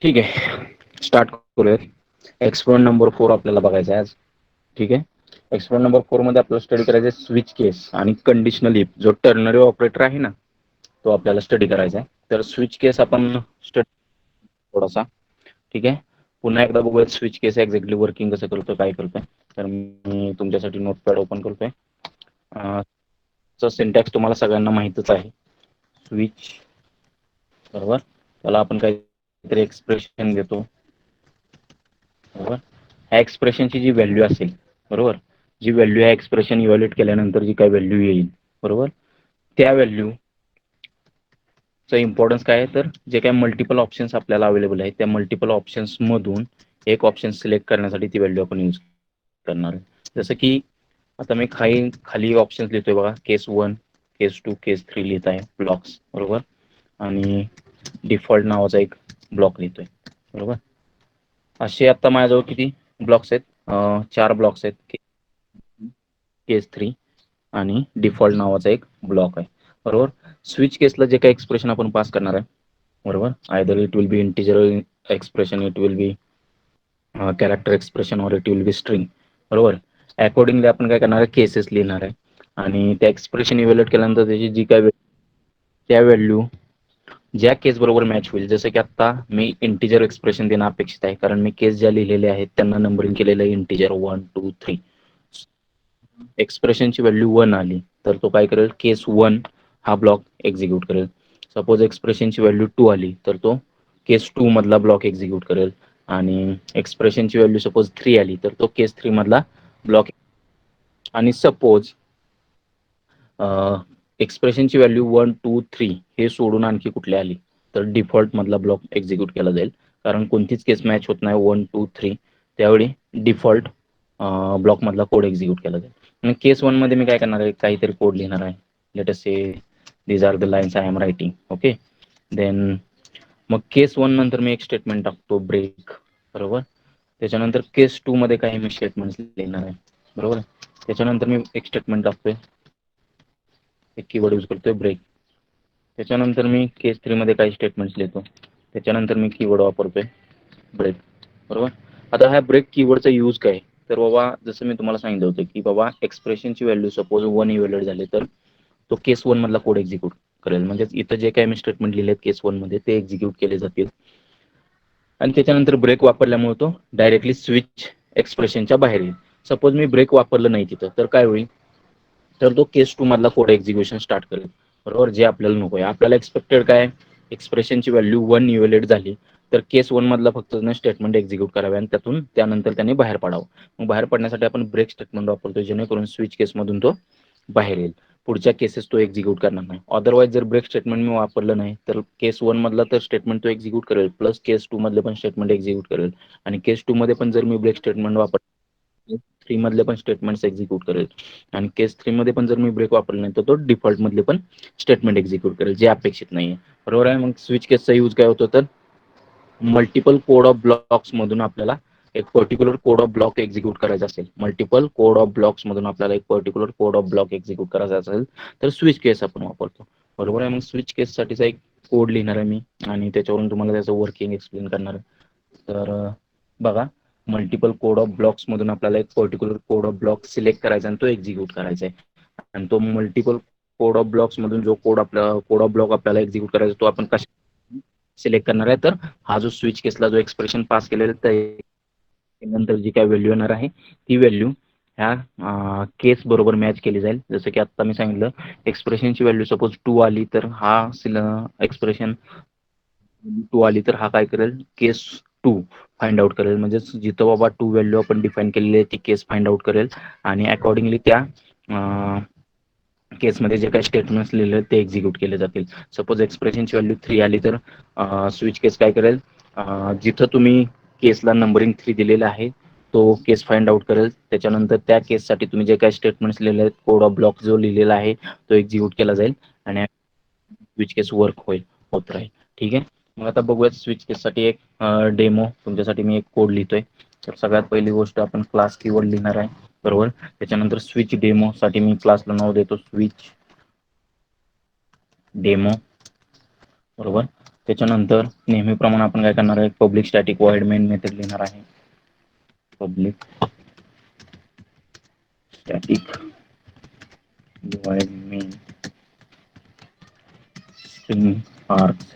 ठीक आहे, स्टार्ट करूयात. एक्सपेरिमेंट नंबर 4 आपल्याला बघायचा आहे आज. ठीक आहे, एक्सपेरिमेंट नंबर 4 मध्ये आपल्याला स्टडी करायचं आहे स्विच केस आणि कंडिशनल इफ. जो टर्नरी ऑपरेटर आहे ना, तो आपल्याला स्टडी करायचा आहे. तर स्विच केस आपण स्टडी थोडासा. ठीक आहे, पुन्हा एकदा बघूयात स्विच केस एक्झॅक्टली वर्किंग कसं करतो, काय करतोय. तर मी तुमच्यासाठी नोटपॅड ओपन करतोय. सिंटॅक्स तुम्हाला सगळ्यांना माहितच आहे. स्विच, बरोबर. त्याला आपण काहीतरी एक्सप्रेशन देतो, बरोबर. ह्या एक्सप्रेशनची जी व्हॅल्यू असेल, बरोबर, जी व्हॅल्यू ह्या एक्सप्रेशन इव्हॅल्युएट केल्यानंतर जी काय व्हॅल्यू येईल, बरोबर, त्या व्हॅल्यूचा इम्पॉर्टन्स काय आहे, तर जे काही मल्टिपल ऑप्शन्स आपल्याला अवेलेबल आहेत त्या मल्टिपल ऑप्शन्स मधून एक ऑप्शन सिलेक्ट करण्यासाठी ती व्हॅल्यू आपण यूज करणार आहे. जसं की आता मी खाली ऑप्शन्स लिहितोय बघा, केस 1, केस 2, केस 3 लिहित आहे, ब्लॉक्स, बरोबर. आणि डिफॉल्ट नावाचा एक ब्लॉक लिहितोय, बरोबर. असे आता माझ्याजवळ किती ब्लॉक्स आहेत? 4 ब्लॉक्स आहेत. केस 3 आणि डिफॉल्ट नावाचा एक ब्लॉक आहे, बरोबर. स्विच केसला जे काही एक्सप्रेशन आपण पास करणार आहे, बरोबर, either it will be integer expression, it will be character expression, और इट विल बी स्ट्रिंग, बरोबर. अकॉर्डिंगली आपण काय करणार आहे, केसेस लिहिणार आहे आणि त्या एक्सप्रेशन इव्हॅल्युएट केल्यानंतर त्याची जी काय त्या व्हॅल्यू ज्या केस बरोबर मॅच होईल. जसं की आता मी इंटिजर एक्सप्रेशन देणं अपेक्षित आहे, कारण मी केस ज्या लिहिलेल्या आहेत त्यांना नंबरिंग केलेलं आहे इंटिजर 1, 2, 3. एक्सप्रेशनची व्हॅल्यू 1 आली तर तो काय करेल, केस 1 हा ब्लॉक एक्झिक्यूट करेल. सपोज एक्सप्रेशनची व्हॅल्यू 2 आली तर तो केस 2 मधला ब्लॉक एक्झिक्यूट करेल. आणि एक्सप्रेशनची व्हॅल्यू सपोज 3 आली तर तो केस 3 मधला ब्लॉक. आणि सपोज एक्सप्रेशनची व्हॅल्यू 1, 2, 3 हे सोडून आणखी कुठली आली तर डिफॉल्ट मधला ब्लॉक एक्झिक्यूट केला जाईल, कारण कोणतीच केस मॅच होत नाही 1, 2, 3. त्यावेळी डिफॉल्ट ब्लॉक मधला कोड एक्झिक्यूट केला जाईल. आणि केस 1 मध्ये मी काय करणार आहे, काहीतरी कोड लिहिणार आहे. Let us say these are the lines I am writing. Okay, then मग केस 1 नंतर मी एक स्टेटमेंट टाकतो, ब्रेक, बरोबर. त्याच्यानंतर केस 2 मध्ये काही मी स्टेटमेंट लिहिणार आहे, बरोबर. त्याच्यानंतर मी एक स्टेटमेंट टाकतोय, एक कीवर्ड यूज करतोय, ब्रेक. त्याच्यानंतर मी केस 3 मध्ये काही स्टेटमेंट्स लिहितो, त्याच्यानंतर मी कीवर्ड वापरतोय, ब्रेक, बरोबर. आता ह्या ब्रेक कीवर्डचा यूज काय, तर बाबा जसं मी तुम्हाला सांगितलं होतं की बाबा एक्सप्रेशनची व्हॅल्यू सपोज 1 इव्हॅल्युएट झाली तर तो केस 1 मधला कोड एक्झिक्यूट करेल. म्हणजे इथं जे काही मी स्टेटमेंट लिहिले केस 1 मध्ये ते एक्झिक्यूट केले जातील. आणि त्याच्यानंतर ब्रेक वापरल्यामुळे तो डायरेक्टली स्विच एक्सप्रेशनच्या बाहेर येईल. सपोज मी ब्रेक वापरलं नाही तिथं तर काय होईल, तर तो केस 2 मधला कोड एक्झिक्युशन स्टार्ट करेल, बरोबर. जे आपल्याला नको आहे. आपल्याला एक्सपेक्टेड काय, एक्सप्रेशनची व्हॅल्यू 1 इव्हॅल्युएट झाली तर केस 1 मधला फक्त स्टेटमेंट एक्झिक्यूट करावे आणि त्यानंतर त्याने बाहेर पडावं. मग बाहेर पडण्यासाठी आपण ब्रेक स्टेटमेंट वापरतो, जेणेकरून स्विच केसमधून तो बाहेर येईल. पुढच्या केसेस तो एक्झिक्यूट करणार नाही. अदरवाईज जर ब्रेक स्टेटमेंट मी वापरलं नाही तर केस 1 मधला तर स्टेटमेंट तो एक्झिक्यूट करेल, प्लस केस 2 मधले पण स्टेटमेंट एक्झिक्यूट करेल. आणि केस 2 मध्ये पण जर मी ब्रेक स्टेटमेंट वापरलं, 3 मधले पण स्टेटमेंट्स एक्झिक्यूट करेल. आणि केस 3 मध्ये पण जर मी ब्रेक वापरला नाही तर तो डिफॉल्ट मधले पण स्टेटमेंट एक्झिक्यूट करेल, जे अपेक्षित नाहीये, बरोबर आहे. मग स्विच केसचा यूज काय होतो, तर मल्टिपल कोड ऑफ ब्लॉक्स मधून आपल्याला एक particular code of block execute करायचा असेल, मल्टिपल कोड ऑफ ब्लॉक्स मधून आपल्याला एक particular code of block execute करायचा असेल तर स्विच केस आपण वापरतो, बरोबर आहे. मग स्विच केस साठीचा एक कोड लिहिणार आहे मी आणि त्याच्यावरून तुम्हाला त्याचं वर्किंग एक्सप्लेन करणार आहे. तर बघा, मल्टिपल कोड ऑफ ब्लॉक्स मधून आपल्याला एक particular code of block select करायचा आणि तो एक्झिक्यूट करायचा आहे. आणि तो मल्टिपल कोड ऑफ ब्लॉक्स मधून जो कोड ऑफ ब्लॉक आपल्याला एक्झिक्यूट करायचा तो आपण कशा सिलेक्ट करणार आहे, तर हा जो स्विच केसला जो एक्सप्रेशन पास केलेला नंतर जी काय व्हॅल्यू येणार आहे ती व्हॅल्यू ह्या केस बरोबर मॅच केली जाईल. जसं की आता मी सांगितलं, एक्सप्रेशनची व्हॅल्यू सपोज 2 आली तर हा एक्सप्रेशन 2 आली तर हा काय करेल, केस 2 फाइंड आउट करेल. म्हणजे जिथं बाबा 2 व्हॅल्यू आपण डिफाईन केलेली आहे ती केस फाइंड आउट करेल आणि अकॉर्डिंगली त्या केसमध्ये जे काही स्टेटमेंट्स लिहिले ते एक्झिक्यूट केले जातील. सपोज एक्सप्रेशनची व्हॅल्यू 3 आली तर स्विच केस काय करेल, जिथं तुम्ही केसला नंबरिंग 3 दिलेला आहे तो केस फाइंड आउट करेल. त्याच्यानंतर त्या केससाठी तुम्ही जे काही स्टेटमेंट्स लिहिले आहेत, कोड ऑफ ब्लॉक जो लिहिलेला आहे तो एक्झिक्यूट केला जाईल आणि स्विच केस वर्क होत राहील. ठीक आहे. मग आता बघूयात स्विच केससाठी एक डेमो. तुमच्यासाठी मी एक कोड लिहितोय. तर सगळ्यात पहिली गोष्ट आपण क्लास कीवर्ड लिहिणार आहे, बरोबर. त्याच्यानंतर स्विच डेमो साठी मी क्लासला नाव देतो स्विच डेमो, बरोबर. त्याच्यानंतर नेहमीप्रमाणे आपण काय करणार आहे, public static void main method लिहिणार आहे. Public static void main string args.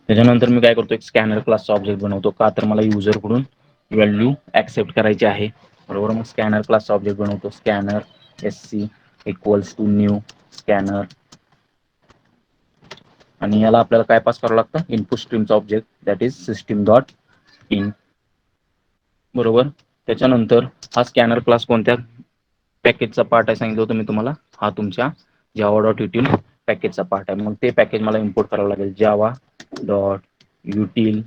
त्याच्यानंतर मी काय करतो, एक स्कॅनर क्लासचा ऑब्जेक्ट बनवतो. का तर मला युजर कडून व्हॅल्यू ऍक्सेप्ट करायची आहे, बरोबर. मग स्कॅनर क्लासचा ऑब्जेक्ट बनवतो. Scanner SC equals to new scanner, आणि याला आपल्याला काय पास करावं लागतं, इनपुट स्ट्रीमचा object that is system dot in, बरोबर. त्याच्यानंतर हा स्कॅनर क्लास कोणत्या पॅकेजचा पार्ट आहे सांगितलं होतं मी तुम्हाला, हा तुमच्या जावा डॉट युटिल पॅकेजचा पार्ट आहे. मग ते पॅकेज मला इम्पोर्ट करावं लागेल. जावा डॉट युटिल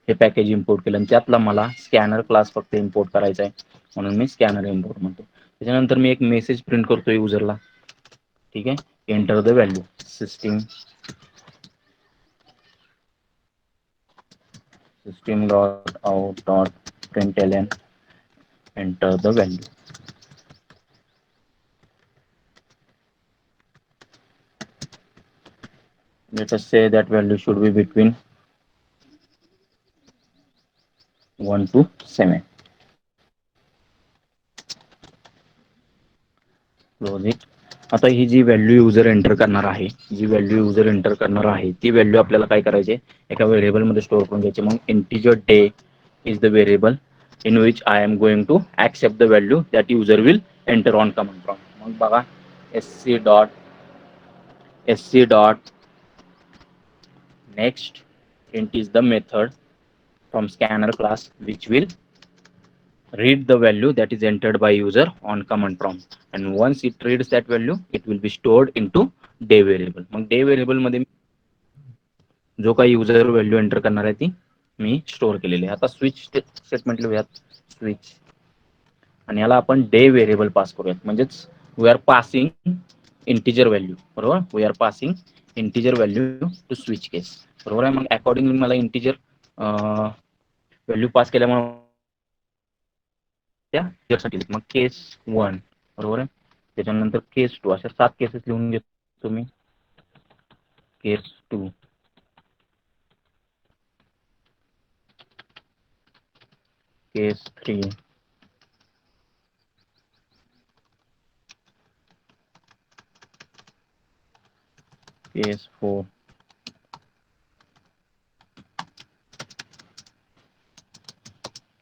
हे पॅकेज इम्पोर्ट केलं, आणि त्यातला मला स्कॅनर क्लास फक्त इम्पोर्ट करायचा आहे, म्हणून मी स्कॅनर इम्पोर्ट म्हणतो. त्याच्यानंतर मी एक मेसेज प्रिंट करतो युजरला, ठीक आहे. Enter the value, system dot out dot println enter the value. Let us say that value should be between 1 to 7. Close it. आता ही जी व्हॅल्यू युजर एंटर करणार आहे, ती व्हॅल्यू आपल्याला काय करायची, एका व्हेरिएबल मध्ये स्टोअर करून घ्यायची. मग integer day is the variable in which I am going to accept the value that user will enter on command prompt. मग बघा, sc dot next int is the method from scanner class which will read the value that is entered by user on command prompt, and once it reads that value it will be stored into day variable. मग day variable मध्ये जो काही user value enter करणार आहे ती मी store केलेली आहे. आता स्विच स्टेटमेंट लिहूयात, स्विच, आणि याला आपण डे व्हेरिएबल पास करूयात. म्हणजेच we are passing integer value, बरोबर. We are passing integer value to switch case, बरोबर आहे. मग अकॉर्डिंगली मला इंटिजर व्हॅल्यू पास केल्यामुळे त्यासाठी मग केस 1, बरोबर आहे. त्याच्यानंतर केस 2, अशा 7 केसेस लिहून घेतो मी. केस 2, केस 3, केस 4,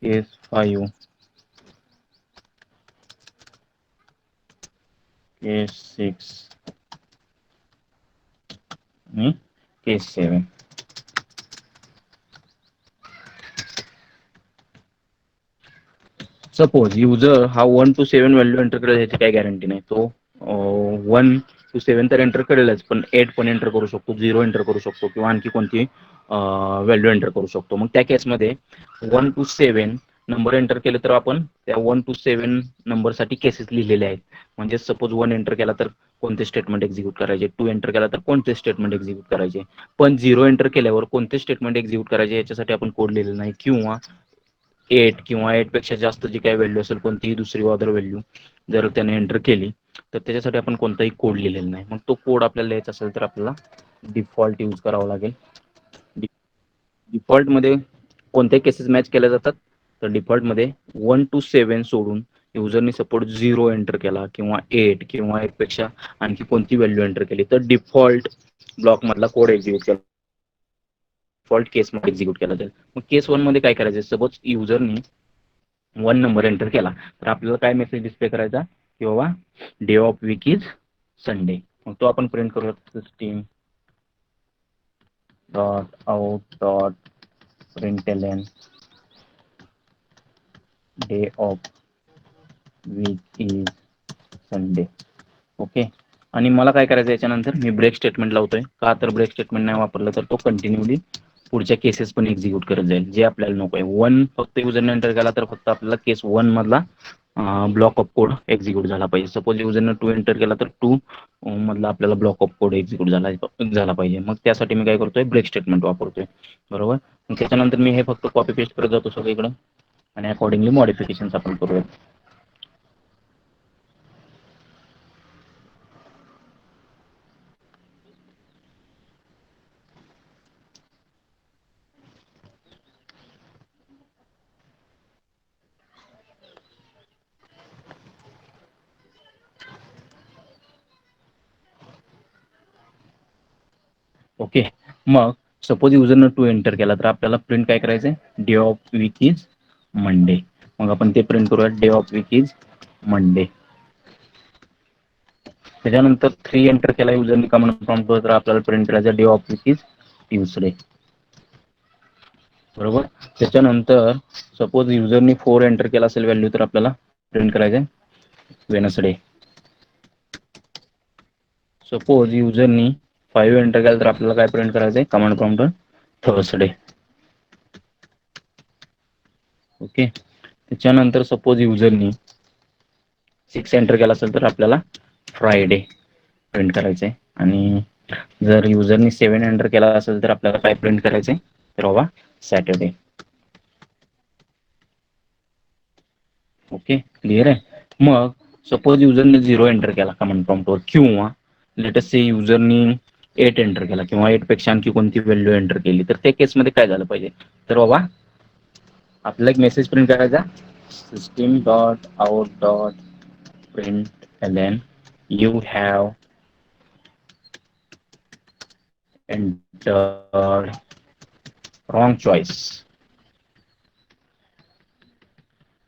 केस 5, केस 6 आणि केस 7. सपोज युजर हा 1 to 7 व्हॅल्यू एंटर करेल, याची काही गॅरंटी नाही. तो 1 to 7 तर एंटर करेलच, पण 8 पण एंटर करू शकतो, 0 एंटर करू शकतो, किंवा आणखी कोणती व्हॅल्यू एंटर करू शकतो. मग त्या केसमध्ये 1 to 7 नंबर एंटर केले तर आपण त्या 1 to 7 नंबरसाठी केसेस लिहिलेले आहेत. म्हणजे सपोज 1 एंटर केला तर कोणते स्टेटमेंट एक्झिक्यूट करायचे, 2 एंटर केला तर कोणते स्टेटमेंट एक्झिक्यूट करायचे, पण 0 एंटर केल्यावर कोणते स्टेटमेंट एक्झिक्यूट करायचे याच्यासाठी आपण कोड लिहिलेला नाही. किंवा 8 किंवा 8 पेक्षा जास्त जी काही व्हॅल्यू असेल, कोणतीही दुसरी अदर व्हॅल्यू जर त्याने एंटर केली तर त्याच्यासाठी आपण कोणताही कोड लिहिलेला नाही. मग तो कोड आपल्याला लिहायचा असेल तर आपल्याला डिफॉल्ट यूज करावा लागेल. डिफॉल्ट मध्ये कोणत्या केसेस मॅच केल्या जातात, तर डिफॉल्ट मध्ये 1 to 7 सोडून युजरनी सपोज 0 एंटर केला किंवा 8 किंवा 8 पेक्षा आणखी कोणती व्हॅल्यू एंटर केली तर डिफॉल्ट ब्लॉक मधला कोड एक्झिक्यूट केला, डिफॉल्ट केस मध्ये एक्झिक्यूट केला जाईल. मग केस 1 मध्ये काय करायचं, सपोज युजरनी 1 नंबर एंटर केला तर आपल्याला काय मेसेज डिस्प्ले करायचा की बाबा day of week is Sunday. मग तो आपण प्रिंट करूया, system dot out dot println day of week is Sunday. Okay. आणि मला काय करायचं, याच्यानंतर मी ब्रेक स्टेटमेंट लावतोय. का तर ब्रेक स्टेटमेंट नाही वापरलं तर तो कंटिन्यूली पुढच्या केसेस पण एक्झिक्यूट करत जाईल, जे आपल्याला नको आहे. 1 फक्त युजरने एंटर केला तर फक्त आपल्याला केस 1 मधला ब्लॉक ऑफ कोड एक्झिक्यूट झाला पाहिजे. सपोज युजरने 2 एंटर केला तर 2 मधला आपल्याला ब्लॉक ऑफ कोड एक्झिक्यूट झाला पाहिजे. मग त्यासाठी मी काय करतोय, ब्रेक स्टेटमेंट वापरतोय, बरोबर. मग त्याच्यानंतर मी हे फक्त कॉपी पेस्ट करत जातो सगळीकडे, आणि अकॉर्डिंगली मॉडिफिकेशन आपण करूया. ओके. मग सपोज युजरनं 2 एंटर केला तर आपल्याला प्रिंट काय करायचंय? Day of week is Monday. मग आपण ते प्रिंट करूया, day of week is Monday. त्याच्यानंतर 3 एंटर केला युजरने कमांड प्रॉम्प्टवर तर आपल्याला प्रिंट करायचं day of week is Tuesday. बरोबर. त्याच्यानंतर सपोज युजरनी 4 एंटर केला असेल व्हॅल्यू तर आपल्याला प्रिंट करायचं वेनसडे. सपोज युजरनी 5 एंटर केला तर आपल्याला काय प्रिंट करायचंय कमांड प्रॉम्प्टवर थर्सडे. ओके. त्याच्यानंतर सपोज युजरनी 6 एंटर केला असेल तर आपल्याला फ्रायडे प्रिंट करायचंय. आणि जर युजरनी 7 एंटर केला असेल तर आपल्याला काय प्रिंट करायचंय तर बाबा सॅटर्डे. ओके, क्लिअर आहे. मग सपोज युजरने 0 एंटर केला कमांड प्रॉम्प्टवर किंवा लेटेस्ट से युजरनी 8 एंटर केला किंवा 8 पेक्षा आणखी कोणती व्हॅल्यू एंटर केली तर त्या केसमध्ये काय झालं पाहिजे तर बाबा आपल्याला एक मेसेज प्रिंट करायचा system dot out dot println you have entered wrong choice.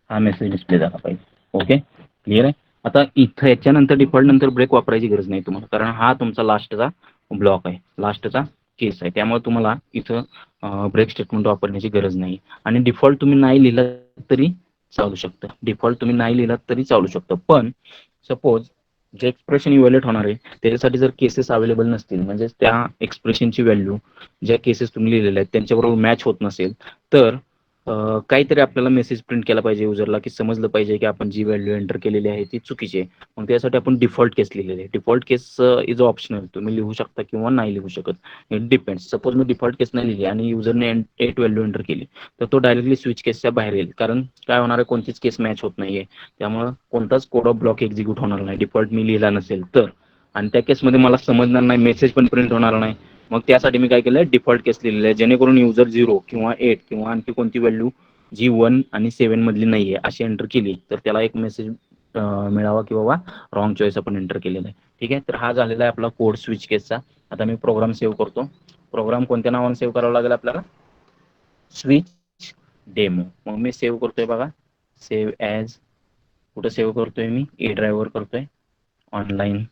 हा मेसेज डिस्प्ले झाला पाहिजे. ओके, क्लिअर आहे. आता इथं याच्यानंतर डिफॉल्ट नंतर ब्रेक वापरायची गरज नाही तुम्हाला, कारण हा तुमचा लास्टचा ब्लॉक आहे, लास्टचा केस आहे. त्यामुळे तुम्हाला इथं ब्रेक स्टेटमेंट वापरण्याची गरज नाही. आणि डिफॉल्ट तुम्ही नाही लिहिलं तरी चालू शकतं. डिफॉल्ट तुम्ही नाही लिहिलात तरी चालू शकतं. पण सपोज जे एक्सप्रेशन इव्हॅल्युएट होणार आहे त्याच्यासाठी जर केसेस अवेलेबल नसतील, म्हणजे त्या एक्सप्रेशनची व्हॅल्यू ज्या केसेस तुम्ही लिहिलेल्या आहेत त्यांच्याबरोबर मॅच होत नसेल तर काहीतरी आपल्याला मेसेज प्रिंट केला पाहिजे युजरला, की समजलं पाहिजे की आपण जी व्हॅल्यू एंटर केलेली आहे ती चुकीची आहे. मग त्यासाठी आपण डिफॉल्ट केस लिहिलेली आहे. डिफॉल्ट केस इज ऑप्शनल, तुम्ही लिहू शकता किंवा नाही लिहू शकत, इट डिपेंड्स. सपोज मी डिफॉल्ट केस नाही लिहिली आणि युजरने 8 व्हॅल्यू एंटर केली तर तो डायरेक्टली स्विच केसच्या बाहेर येईल, कारण काय होणार आहे कोणतीच केस मॅच होत नाहीये. त्यामुळे कोणताच कोड ऑफ ब्लॉक एक्झिक्यूट होणार नाही डिफॉल्ट मी लिहिला नसेल तर. आणि त्या केसमध्ये मला समजणार नाही, मेसेज पण प्रिंट होणार नाही. मग त्यासाठी मी काय केलंय डिफॉल्ट केस लिहिलेलं आहे, जेणेकरून युजर 0 किंवा 8 किंवा आणखी कोणती व्हॅल्यू जी 1 आणि 7 मधली नाहीये अशी एंटर केली तर त्याला एक मेसेज मिळावा की बाबा रॉंग चॉईस आपण एंटर केलेला आहे. ठीक आहे, तर हा झालेला आहे आपला कोड स्विच केसचा. आता मी प्रोग्राम सेव्ह करतो. प्रोग्राम कोणत्या नावाने सेव्ह करावा लागेल आपल्याला? Switch demo. मग मी सेव्ह करतोय बघा, सेव्ह ॲज. कुठं सेव्ह करतोय मी? ए ड्राईव्हवर करतोय, ऑनलाईन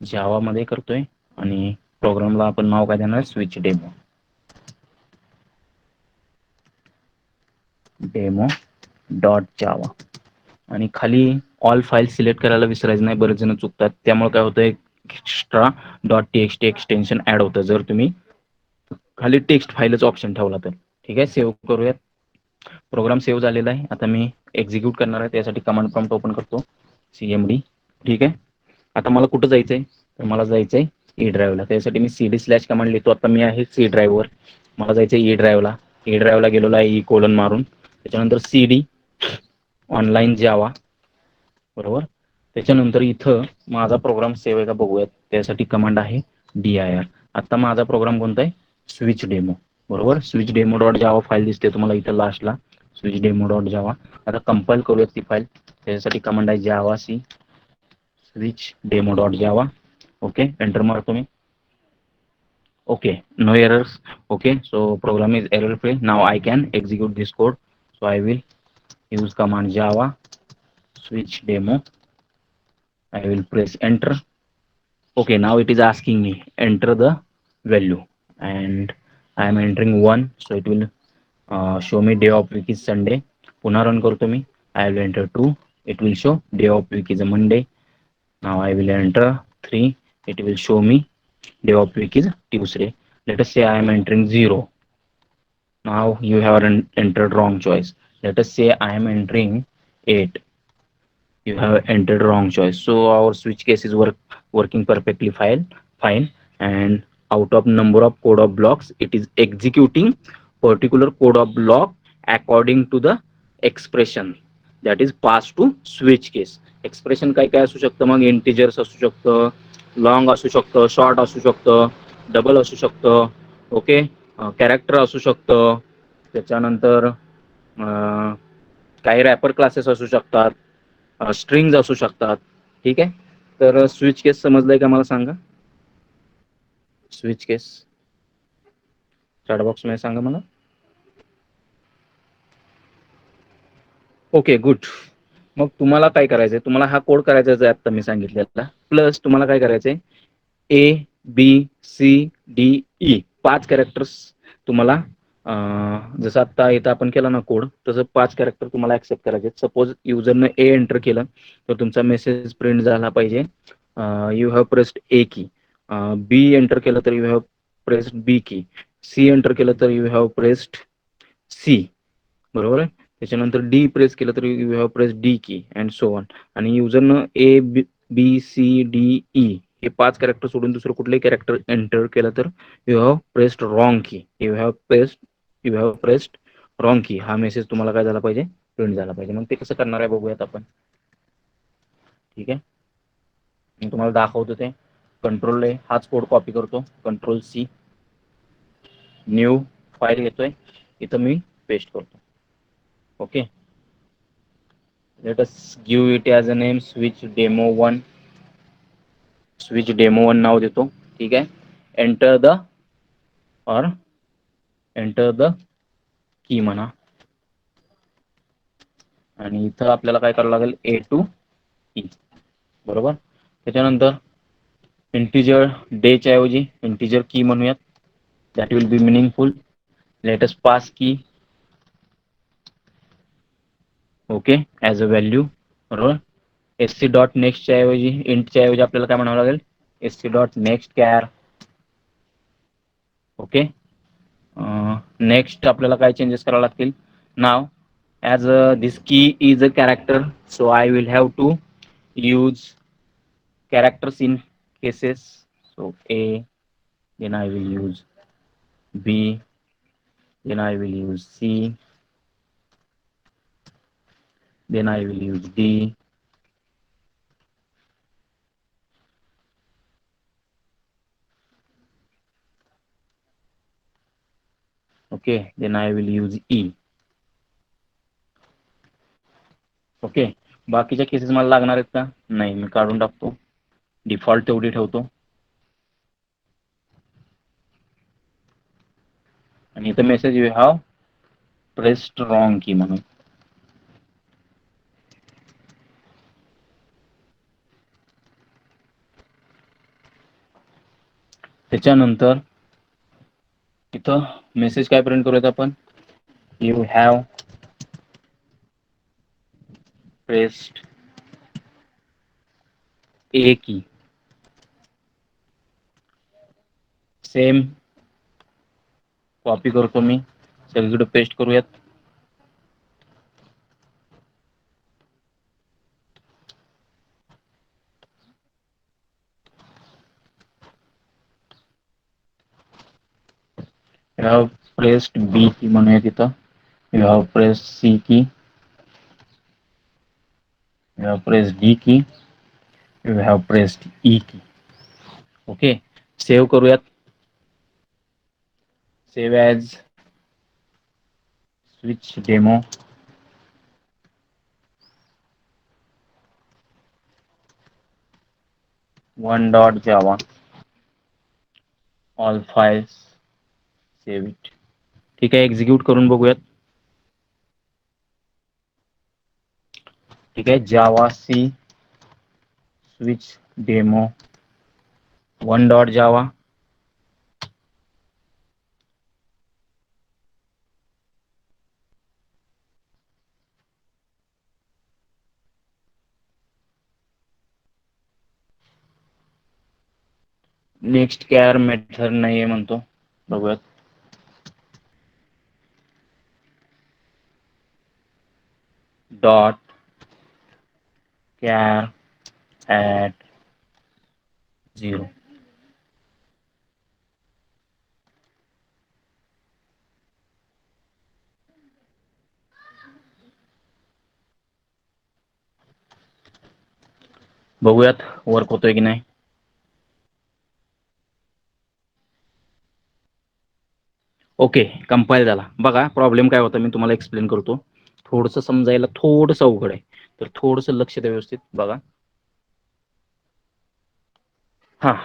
जावामध्ये करतोय आणि प्रोग्रामला आपण नाव काय देणार? Switch demo. डेमो डॉट जावा. आणि खाली ऑल फाईल सिलेक्ट करायला विसरायचं नाही, बरेच जण चुकतात. त्यामुळे काय होतं extra dot T extension add होतं जर तुम्ही खाली टेक्स्ट फाईलच ऑप्शन ठेवला तर. ठीक आहे, सेव्ह करूयात. प्रोग्राम सेव्ह झालेला आहे. आता मी एक्झिक्यूट करणार आहे, त्यासाठी कमांड प्रॉम्प्ट ओपन करतो, cmd. ठीक आहे, आता मला कुठं जायचंय तर मला जायचंय ई ड्राईव्हला. त्यासाठी मी cd/ कमांड लिहितो. आता मी आहे सी ड्राईव्हवर, मला जायचंय ई ड्राईव्हला. ई ड्राईव्हला गेलेलो आहे, ई : मारून त्याच्यानंतर cd ऑनलाईन जावा. बरोबर. त्याच्यानंतर इथं माझा प्रोग्राम सेव्ह आहे का बघूयात, त्यासाठी कमांड आहे dir. आता माझा प्रोग्राम कोणता आहे? Switch demo. बरोबर, switch demo dot Java file दिसते तुम्हाला इथं लास्टला, स्विच डेमो डॉट जावा. आता कंपाईल करूयात ती फाईल, त्याच्यासाठी कमांड आहे Java C switch demo dot Java. Okay, enter मारतो मी. Okay, no errors. Okay, so program is error free. Now I can execute this code. So I will use command java switch demo. I will press enter. Okay, now it is asking me enter the value and I am entering 1, so it will show me day of week is Sunday. पुन्हा run करतो मी. I will enter 2, it will show day of week is a Monday. Now I will enter 3, it will show me day of week is Tuesday. Let us say I am entering 0. Now you have entered wrong choice. Let us say I am entering 8. You have entered wrong choice. So our switch case is working perfectly fine. And out of number of code of blocks, it is executing particular code of block according to the expression that is passed to switch case. Expression काय काय असू शकतं मग? Integers असू शकतं, long असू शकतं, short असू शकतं, डबल असू शकतं. ओके, कॅरेक्टर असू शकतं. त्याच्यानंतर काही रॅपर क्लासेस असू शकतात, स्ट्रिंग्स असू शकतात. ठीक आहे, तर स्विच केस समजलंय का मला सांगा? स्विच केस चॅट बॉक्समध्ये सांगा मला. Okay good. मग तुम्हाला काय करायचंय, तुम्हाला हा कोड करायचा आहे आता मी सांगितलेला, प्लस तुम्हाला काय करायचंय, A B C D E 5 characters तुम्हाला जसं आता इथं आपण केला ना कोड, तसं 5 कॅरेक्टर तुम्हाला ऍक्सेप्ट करायचे. सपोज युजरनं ए एंटर केलं तर तुमचा मेसेज प्रिंट झाला पाहिजे, यू हॅव प्रेस्ड ए की. बी एंटर केलं तर यू हॅव प्रेस्ड बी की. सी एंटर केलं तर यू हॅव प्रेस्ड सी. बरोबर आहे. त्याच्यानंतर डी प्रेस केलं तर you have press D key and so on. आणि युजरनं A B C D E हे 5 कॅरेक्टर सोडून दुसरं कुठलंही कॅरेक्टर एंटर केलं तर यू हॅव प्रेस्ड रॉंग की. यू हॅव प्रेस्ड रॉंग की हा मेसेज तुम्हाला काय झाला पाहिजे, प्रिंट झाला पाहिजे. मग ते कसं करणार आहे बघूयात आपण. ठीक आहे, मी तुम्हाला दाखवतो ते. कंट्रोल ए हाच कोड कॉपी करतो, कंट्रोल सी, न्यू फाईल घेतोय, इथं मी पेस्ट करतो. Okay, let us give it as a name switch demo 1. Switch demo 1 नाव देतो. ठीक आहे, एंटर द की म्हणा. आणि इथं आपल्याला काय करावं लागेल, ए टू ई. बरोबर. त्याच्यानंतर इंटिजर डेच्या ऐवजी इंटिजर की म्हणूयात, that will be meaningful. Let us pass key. Okay, as a value. बरोबर. एस सी डॉट नेक्स्टच्या ऐवजी, इंटच्या ऐवजी आपल्याला काय म्हणावं लागेल, S C dot next char. Okay, next आपल्याला काय चेंजेस करावे लागतील. नाव as this key is a character, so I will have to use characters in cases. So A, then I will use B, then I will use C, then I will use D. Okay, then I will use E. Okay, बाकीच्या cases मला लागणार आहेत का, नाही, मी काढून टाकतो, default तेवढी ठेवतो. आणि इथं message you have pressed wrong की म्हणून. त्याच्यानंतर इथं मेसेज काय प्रिंट करूयात आपण, यू हॅव प्रेस्ड ए की. सेम कॉपी करतो मी, सगळीकडे पेस्ट करूयात. You have pressed B की म्हणूया तिथं. You have pressed C की. You have pressed D की. You have pressed E key. Okay, save करूयात. Save as switch demo. .java. All files, save it. ठीक आहे, एक्झिक्यूट करून बघूयात. ठीक आहे, Java C switch demo 1.java. Next char method नाहीये म्हणतो, बघूयात. Dot char at 0. बघूयात वर्क होतोय की नाही. ओके, कंपाईल झाला. बघा प्रॉब्लेम काय होता, मी तुम्हाला एक्सप्लेन करतो. थोडंसं समजायला थोडंसं अवघड आहे, तर थोडंसं लक्ष द्या व्यवस्थित. बघा, हां,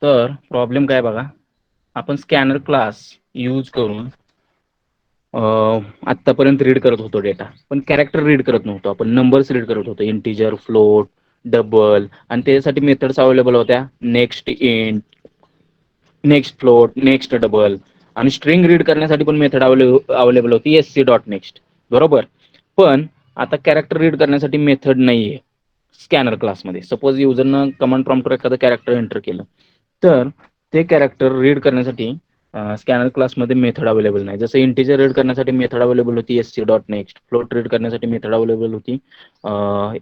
तर प्रॉब्लेम काय बघा, आपण स्कॅनर क्लास यूज करून आत्तापर्यंत रीड करत होतो डेटा, पण कॅरेक्टर रीड करत नव्हतो आपण, नंबर्स रीड करत होतो, इंटिजर, फ्लोट, डबल, आणि त्याच्यासाठी मेथड्स अवेलेबल होत्या next int, next float, next double, आणि स्ट्रिंग रीड करण्यासाठी पण मेथड अवेलेबल होती एससी डॉट नेक्स्ट, बरोबर. पण आता कॅरेक्टर रीड करण्यासाठी मेथड नाहीये स्कॅनर क्लासमध्ये. सपोज युजरनं कमांड प्रॉम्प्टवर एखादं कॅरेक्टर एंटर केलं, तर ते कॅरेक्टर रीड करण्यासाठी स्कॅनर क्लासमध्ये मेथड अवेलेबल नाही. जसं इंटिजर रीड करण्यासाठी मेथड अवेलेबल होती SC dot next, float read करण्यासाठी मेथड अवेलेबल होती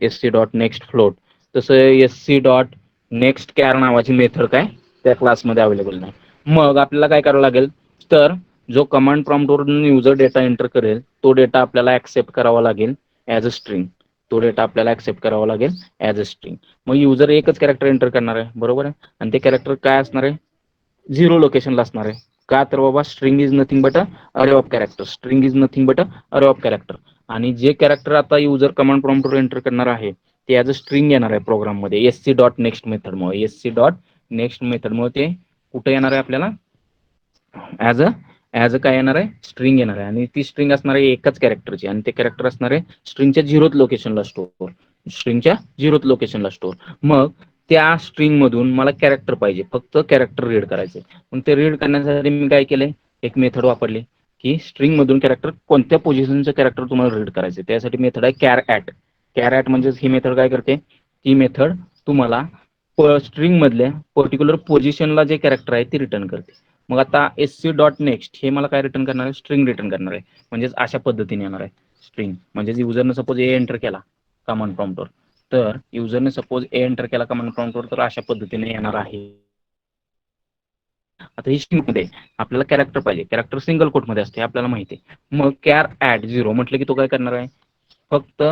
एससी डॉट नेक्स्ट फ्लोट, तसं एससी डॉट नेक्स्ट कॅर नावाची मेथड काय त्या क्लासमध्ये अवेलेबल नाही. मग आपल्याला काय करावं लागेल, तर जो कमांड प्रॉम्प्टवरून युजर डेटा एंटर करेल तो डेटा आपल्याला ऍक्सेप्ट करावा लागेल ॲज अ स्ट्रिंग. तो डेटा आपल्याला ऍक्सेप्ट करावा लागेल ॲज अ स्ट्रिंग. मग युजर एकच कॅरेक्टर एंटर करणार आहे, बरोबर आहे, आणि ते कॅरेक्टर काय असणार आहे, 0 लोकेशनला असणार आहे. का तर बाबा string is nothing but a array of character, string is nothing but a array of character. आणि जे कॅरेक्टर आता युजर कमांड प्रॉम्प्टवर एंटर करणार आहे ते ॲज अ स्ट्रिंग येणार आहे प्रोग्राममध्ये एससी डॉट नेक्स्ट मेथडमुळे. एससी डॉट नेक्स्ट मेथडमुळे ते कुठे येणार आहे आपल्याला, ॲज अ काय येणार आहे, स्ट्रिंग येणार आहे. आणि ती स्ट्रिंग असणार आहे एकाच कॅरेक्टरची, आणि ते कॅरेक्टर असणार आहे स्ट्रिंगच्या 0th लोकेशनला स्टोअर, स्ट्रिंगच्या 0th लोकेशनला स्टोअर. मग त्या स्ट्रिंग मधून मला कॅरेक्टर पाहिजे, फक्त कॅरेक्टर रीड करायचे. मग ते रीड करण्यासाठी मी काय केलंय, एक मेथड वापरली की स्ट्रिंग मधून कॅरेक्टर कोणत्या पोझिशनचं कॅरेक्टर तुम्हाला रीड करायचं, त्यासाठी मेथड आहे कॅर ॲट. कॅर ॲट म्हणजेच ही मेथड काय करते, ती मेथड तुम्हाला स्ट्रिंग मधल्या पर्टिक्युलर पोझिशनला जे कॅरेक्टर आहे ते रिटर्न करते. मग आता एससी डॉट नेक्स्ट हे मला काय रिटर्न करणार आहे, स्ट्रिंग रिटर्न करणार आहे. म्हणजेच अशा पद्धतीने येणार आहे स्ट्रिंग. म्हणजे युजरनं सपोज ए एंटर केला कमांड प्रॉम्प्टवर, तर युजरने सपोज ए एंटर केला कमांड प्रॉम्प्टवर, तर अशा पद्धतीने येणार आहे. आता ही स्ट्रिंग मध्ये आपल्याला कॅरेक्टर पाहिजे, कॅरेक्टर सिंगल कोट मध्ये असते आपल्याला माहिती आहे. मग कॅर ॲट 0 म्हटलं की तो काय करणार आहे, फक्त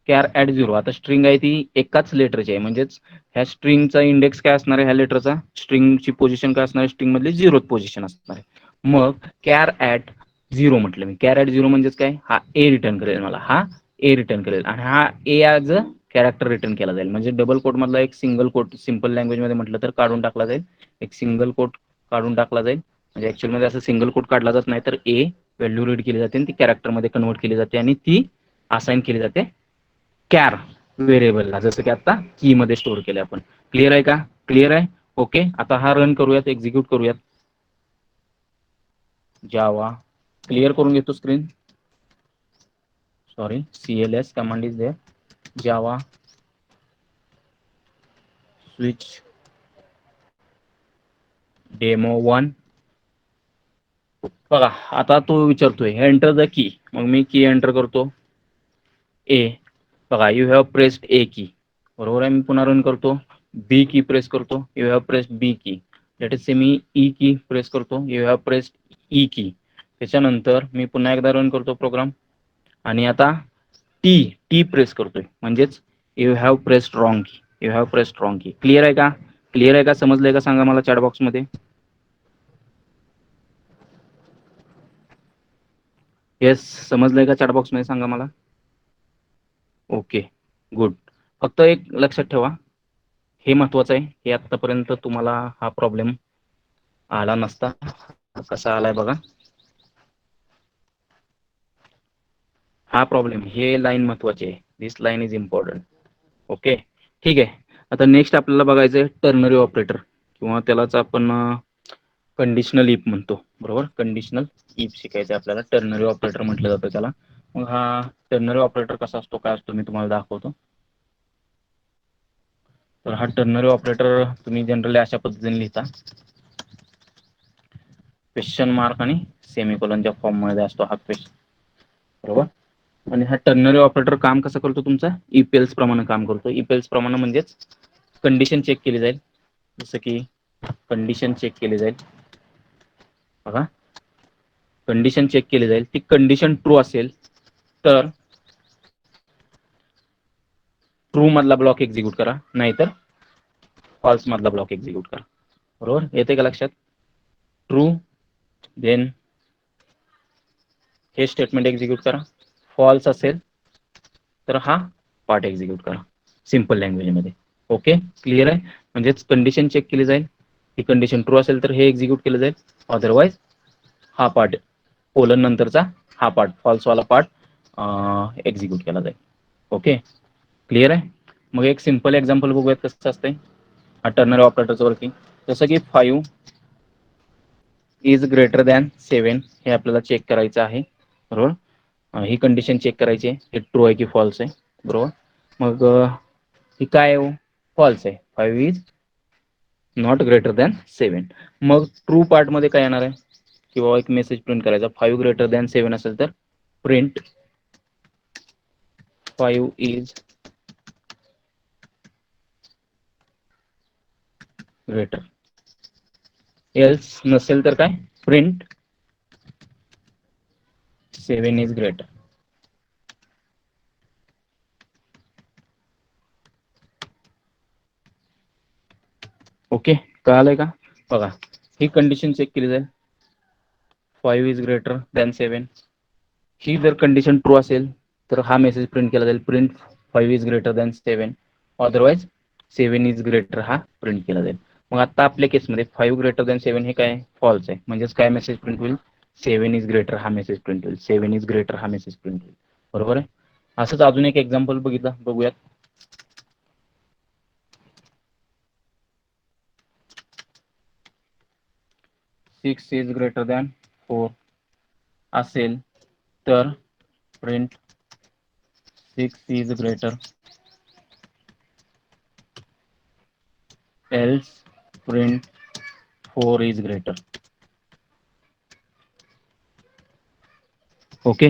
कॅर ॲट 0. आता स्ट्रिंग आहे ती एकाच लेटरची आहे, म्हणजेच ह्या स्ट्रिंगचा इंडेक्स काय असणार आहे, ह्या लेटरचा स्ट्रिंगची पोझिशन काय असणार आहे, स्ट्रिंग मधली 0th पोझिशन असणार आहे. मग कॅर ॲट 0 म्हटलं मी, कॅर ॲट 0 म्हणजेच काय, हा ए रिटर्न करेल मला, हा ए रिटर्न करेल, आणि हा ए ॲज अ कॅरेक्टर रिटर्न केला जाईल. म्हणजे डबल कोट मधला एक सिंगल कोट, सिंपल लँग्वेज मध्ये म्हटलं तर काढून टाकला जाईल, एक सिंगल कोट काढून टाकला जाईल. म्हणजे ऍक्च्युअल मध्ये असं सिंगल कोट काढला जात नाही, तर ए व्हॅल्यू रीड केली जाते आणि ती कॅरेक्टरमध्ये कन्वर्ट केली जाते, आणि ती असाइन केली जाते कॅर व्हेरिएबलला, जसं की आता की मध्ये स्टोअर केले आपण. क्लिअर आहे का, क्लिअर आहे, ओके. आता हा रन करूयात, एक्झिक्यूट करूयात. जावा क्लिअर करून घेतो screen, sorry, CLS command is there, Java switch demo 1. बघा आता तो विचारतोय एंटर द की, मग मी की एंटर करतो ए. बघा यू हॅव प्रेस्ड ए की, बरोबर आहे. मी पुन्हा रन करतो, बी की प्रेस करतो, यू हॅव प्रेस्ड बी की. लेट अस से मी ई की प्रेस करतो, यू हॅव प्रेस्ड ई की. त्याच्यानंतर मी पुन्हा एकदा रन करतो प्रोग्राम, आणि आता टी प्रेस करतोय, म्हणजेच यू हॅव प्रेस्ड रॉंग की, यू हॅव प्रेस्ड रॉंग की. क्लिअर आहे का, क्लिअर आहे का, समजलंय का, सांगा मला चॅट बॉक्स मध्ये. येस, समजलंय का, चॅट बॉक्स मध्ये सांगा मला. Okay, good. फक्त एक लक्षात ठेवा, हे महत्वाचं आहे, हे आतापर्यंत तुम्हाला हा प्रॉब्लेम आला नसता. कसा आलाय बघा, हा प्रॉब्लेम, हे लाईन महत्वाची आहे, दिस लाईन इज इम्पॉर्टंट. ओके, ठीक आहे. आता नेक्स्ट आपल्याला बघायचं आहे टर्नरी ऑपरेटर, किंवा त्यालाच आपण कंडिशनल इफ म्हणतो, बरोबर. कंडिशनल इफ शिकायचं आपल्याला, टर्नरी ऑपरेटर म्हटलं जातं त्याला. मग हा टर्नरी ऑपरेटर कसा असतो, काय असतो, मी तुम्हाला दाखवतो. तर हा टर्नरी ऑपरेटर तुम्ही जनरली अशा पद्धतीने लिहिता, क्वेश्चन मार्क आणि सेमिकोलनच्या फॉर्म मध्ये असतो हा क्वेश्चन, बरोबर. आणि हा टर्नरी ऑपरेटर काम कसं करतो, तुमचा इपेल्स प्रमाणे काम करतो. इपेल्स प्रमाणे म्हणजेच कंडिशन चेक केली जाईल, जसं की कंडिशन चेक केली जाईल, बघा कंडिशन चेक केली जाईल, ती कंडिशन ट्रू असेल तर ट्रू मधला ब्लॉक एक्झिक्यूट करा, नाहीतर फॉल्स मधला ब्लॉक एक्झिक्यूट करा, बरोबर. येते का लक्षात, ट्रू देन हे स्टेटमेंट एक्झिक्यूट करा, फॉल्स असेल तर हा पार्ट एक्झिक्यूट करा, सिंपल लँग्वेज मध्ये. ओके, क्लिअर आहे. म्हणजेच कंडिशन चेक केली जाईल, ही कंडिशन ट्रू असेल तर हे एक्झिक्यूट केलं जाईल, अदरवाईज हा पार्ट कोलन नंतरचा हा पार्ट फॉल्सवाला पार्ट एक्झिक्यूट केला जाईल. ओके, क्लिअर आहे. मग एक सिंपल एक्झाम्पल बघूयात कसं असतंय हा टर्नरी ऑपरेटरचं वर्किंग. जसं की 5 इज ग्रेटर दॅन 7 हे आपल्याला चेक करायचं आहे, बरोबर. ही कंडिशन चेक करायची आहे, हे ट्रू आहे की फॉल्स आहे, बरोबर. मग ही काय आहे, फॉल्स आहे. 5 इज नॉट ग्रेटर दॅन 7. मग ट्रू पार्टमध्ये काय येणार आहे, किंवा एक मेसेज प्रिंट करायचा 5 ग्रेटर दॅन 7 असेल तर प्रिंट 5 इज ग्रेटर. एल्स नसेल तर काय, प्रिंट 7 इज ग्रेटर. ओके, कळालंय का. बघा, ही कंडिशन चेक केली जाईल, 5 इज ग्रेटर दॅन 7. ही जर कंडिशन ट्रू असेल तर हा मेसेज प्रिंट केला जाईल, print 5 is greater than 7, otherwise 7 is greater हा प्रिंट केला जाईल. मग आता आपल्या केसमध्ये 5 ग्रेटर दॅन 7 हे काय फॉल्स आहे, म्हणजेच काय मेसेज प्रिंट होईल, 7 इज ग्रेटर हा मेसेज प्रिंट होईल, 7 इज ग्रेटर हा मेसेज प्रिंट होईल, बरोबर आहे. असंच अजून एक एक्झाम्पल बघूयात. 6 इज ग्रेटर दॅन 4 असेल तर print 6 is greater, else print 4 is greater. Okay,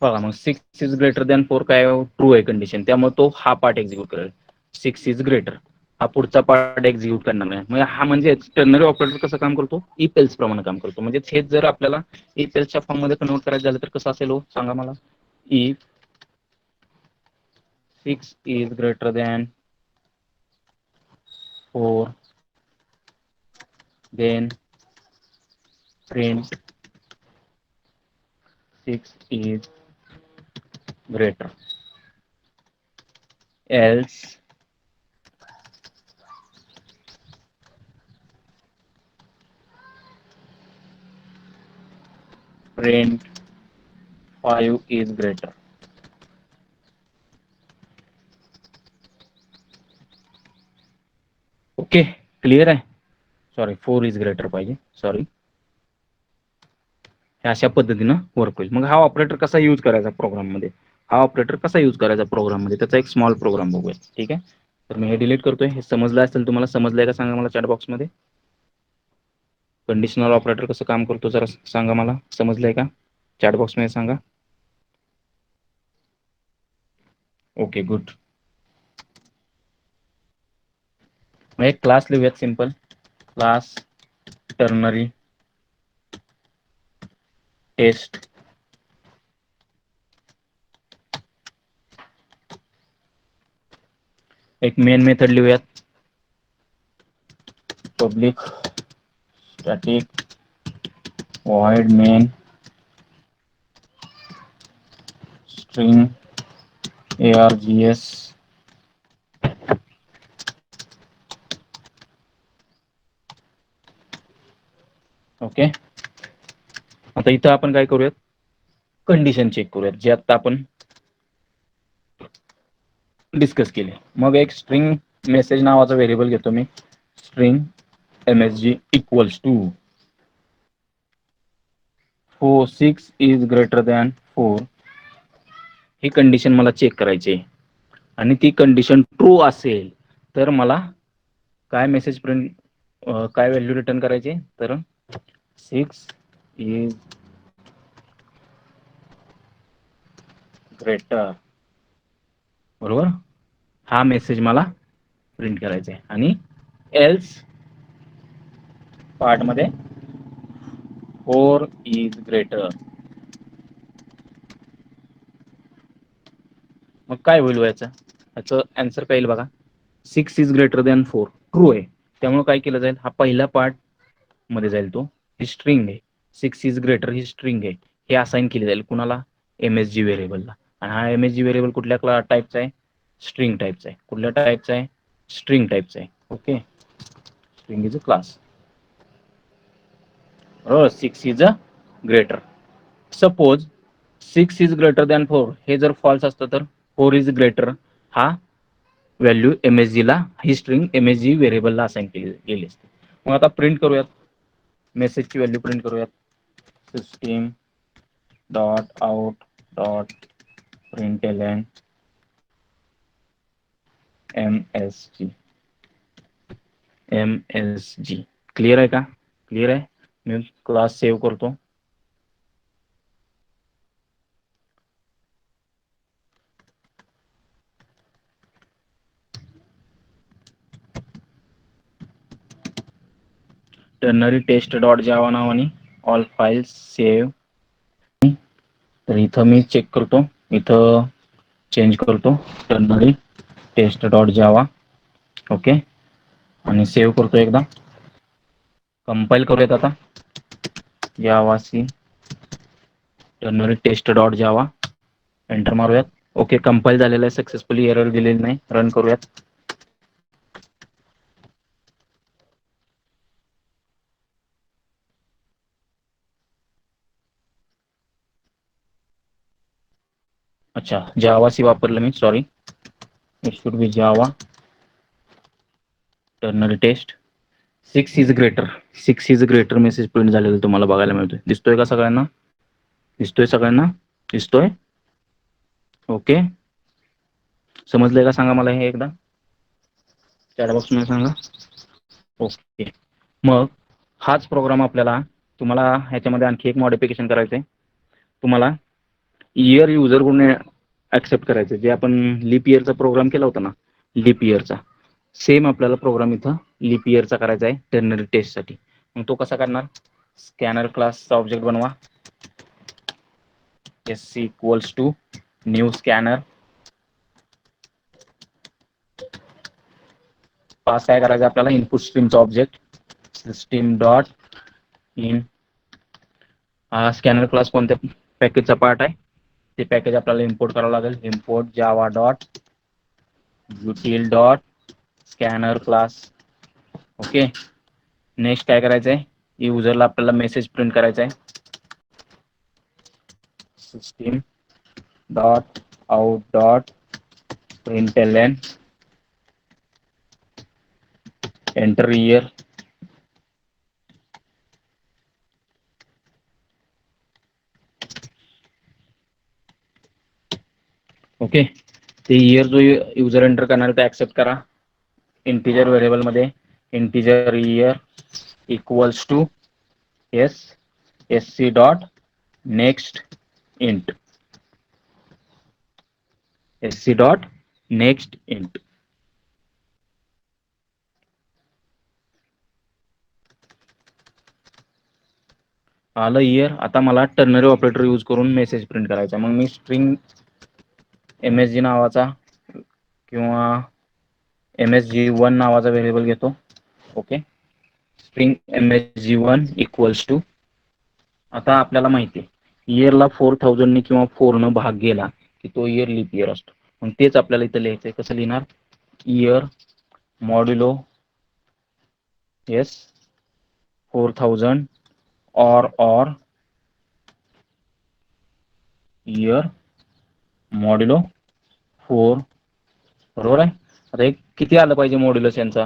बघा मग 6 इज ग्रेटर दॅन 4 काय ट्रू आहे कंडिशन, त्यामुळे तो हा पार्ट एक्झिक्यूट करेल, 6 इज ग्रेटर. हा पुढचा पार्ट एक्झिक्यूट करणार नाही. म्हणजे हा म्हणजे टर्नरी ऑपरेटर कसं काम करतो, इफ एल्स प्रमाणे काम करतो. म्हणजे हेच जर आपल्याला इफ एल्सच्या फॉर्म मध्ये कन्वर्ट करायचं झालं तर कसं असेल हो, सांगा मला. If 6 is greater than 4 then print 6 is greater, else print 5 is greater. Okay, clear आहे. सॉरी, 4 इज ग्रेटर पाहिजे, सॉरी. हे अशा पद्धतीनं वर्क होईल. मग हा ऑपरेटर कसा यूज करायचा प्रोग्राममध्ये, हा ऑपरेटर कसा यूज करायचा प्रोग्राममध्ये, त्याचा एक स्मॉल प्रोग्राम बघूया. ठीक आहे, तर मी हे डिलीट करतोय. हे समजलं असेल तुम्हाला, समजलंय का सांगा मला चॅट बॉक्समध्ये. कंडिशनल ऑपरेटर कसं काम करतो जरा सांगा मला, समजलंय का, चॅट बॉक्समध्ये सांगा. Okay, good. मग एक क्लास लिहूयात, सिंपल क्लास टर्नरी टेस्ट. एक मेन मेथड लिहूयात, public static void main string args. Okay, आता इथं आपण काय करूयात, कंडिशन चेक करूयात, जे आता आपण डिस्कस केले. मग एक स्ट्रिंग मेसेज नावाचा व्हेरिएबल घेतो मी, string msg equals to 6 is greater than 4. ही कंडिशन मला चेक करायची आहे, आणि ती कंडिशन ट्रू असेल तर मला काय मेसेज प्रिंट, काय व्हॅल्यू रिटर्न करायची, तर 6 इज ग्रेटर, बरोबर. हा मेसेज मला प्रिंट करायचा आहे. आणि एल्स पार्ट मध्ये 4 इज ग्रेटर. मग काय होईल याचं आन्सर काय येईल बघा, 6 इज ग्रेटर दॅन 4 ट्रू आहे, त्यामुळे काय केलं जाईल, हा पहिला पार्ट मध्ये जाईल, तो ही स्ट्रिंग आहे, 6 इज ग्रेटर ही स्ट्रिंग आहे, हे असाइन केली जाईल कुणाला, एमएसजी व्हेरिएबलला. आणि हा एमएसजी व्हेरिएबल कुठल्या टाईपचा आहे, स्ट्रिंग टाईपचा आहे. कुठल्या टाईपचा आहे, स्ट्रिंग टाईपचा आहे. Okay, string is a class. बरोबर, 6 is a greater. Suppose 6 is greater than 4 हे जर फॉल्स असतं तर 4 इज ग्रेटर हा व्हॅल्यू MSG ला, ही स्ट्रिंग MSG व्हेरिएबलला असाइन केली गेली असते. मग आता प्रिंट करूयात, मेसेजची व्हॅल्यू प्रिंट करूयात. System dot out dot println MSG. Clear आहे का? क्लिअर आहे. मी क्लास सेव्ह करतो. टर्नरी टेस्ट डॉट जावा नावाने ऑल फाइल्स सेव्ह. तर इथं मी चेक करतो, इथं चेंज करतो ternary test dot Java. Okay, आणि सेव्ह करतो एकदा. कंपाईल करूयात आता. Java C ternary test dot Java, enter मारूयात. ओके, कंपाईल झालेलं आहे सक्सेसफुली, एरर दिलेली नाही. रन करूयात. अच्छा, जावा सी वापरलं मी, sorry. It should be Java ternary test. 6 is greater, 6 is greater message print झालेला तुम्हाला बघायला मिळतोय. दिसतोय का सगळ्यांना? दिसतोय सगळ्यांना? दिसतोय? ओके, समजलंय का सांगा मला हे एकदा, चॅट बॉक्समध्ये सांगा. ओके, मग हाच प्रोग्राम आपल्याला, तुम्हाला ह्याच्यामध्ये आणखी एक मॉडिफिकेशन करायचं आहे. तुम्हाला इयर युजरकडून ॲक्सेप्ट करायचं, जे आपण लीप इयरचा प्रोग्राम केला होता ना, लीप इयरचा सेम आपल्याला प्रोग्राम इथं लीप इयरचा करायचा आहे टर्नरी टेस्टसाठी. मग तो कसा करणार? स्कॅनर क्लासचा ऑब्जेक्ट बनवा. SC equals to new scanner. Pass काय करायचं आपल्याला? इनपुट स्ट्रीमचा ऑब्जेक्ट सिस्टीम डॉट इन. हा स्कॅनर क्लास कोणत्या पॅकेजचा पार्ट आहे ते पॅकेज आपल्याला इम्पोर्ट करावं लागेल. Import Java dot util dot scanner class. Okay, next काय करायचं आहे? युजरला आपल्याला मेसेज प्रिंट करायचा आहे. System dot out dot println enter year. Okay, ते इयर जो युजर एंटर करणार ते ऍक्सेप्ट करा. इंटिजर व्हेरिएबल मध्ये integer year equals to SC dot next int. SC dot next int. आलं इयर. आता मला टर्नरी ऑपरेटर यूज करून मेसेज प्रिंट करायचा. मग मी स्ट्रिंग MSG नावाचा किंवा MSG1 नावाचा व्हेरिएबल घेतो. Okay, string MSG1 equals to, आता आपल्याला माहिती आहे इयरला 4000 ने किंवा 4 न भाग गेला की तो इयर लीप इयर असतो. मग तेच आपल्याला इथं लिहायचंय. कसं लिहिणार? इयर मॉड्युलो 4000 और इयर मॉड्युलो 4. बरोबर आहे. आता एक किती आलं पाहिजे मॉड्युलस यांचा?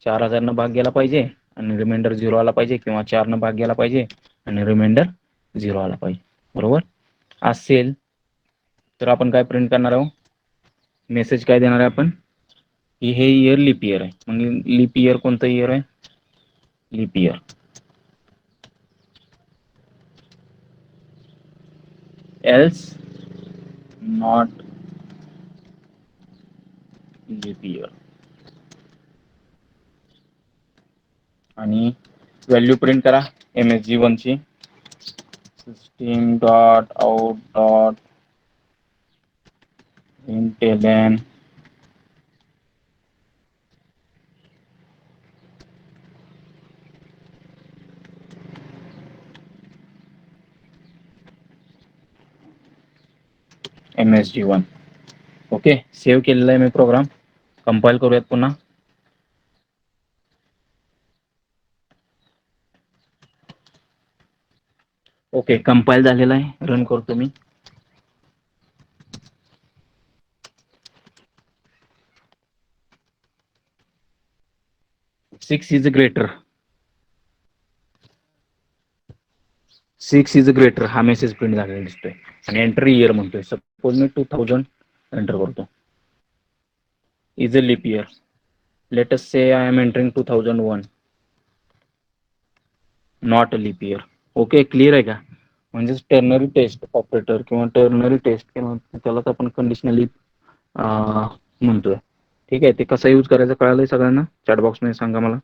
4000 न भाग गेला पाहिजे आणि रिमाइंडर 0 आला पाहिजे, किंवा 4 न भाग गेला पाहिजे आणि रिमाइंडर 0 आला पाहिजे. बरोबर असेल तर आपण काय प्रिंट करणार आहोत? मेसेज काय देणार आहे आपण? की हे इयर लीप इयर आहे. मग लीप इयर कोणतं इयर आहे? Leap year. Else not leap year. आणि व्हॅल्यू प्रिंट करा MSG1 ची. System dot out dot println MSG1. Okay, save केलेला आहे मी प्रोग्राम. कंपाईल करूयात पुन्हा. ओके, कंपाईल झालेला आहे, रन करतो मी. Six is greater, 6 is greater हा मेसेज प्रिंट झालेला दिसतोय आणि एंटर इयर म्हणतोय. सपोज मी 2000 एंटर करतो. Is a leap year. Let us say I am entering 2001. Not a leap year. Okay, clear आहे का? म्हणजेच टर्नरी टेस्ट ऑपरेटर किंवा टर्नरी टेस्ट किंवा त्यालाच आपण कंडिशनली म्हणतोय. ठीक आहे, ते कसं यूज करायचं कळालंय सगळ्यांना? चॅटबॉक्समध्ये सांगा मला.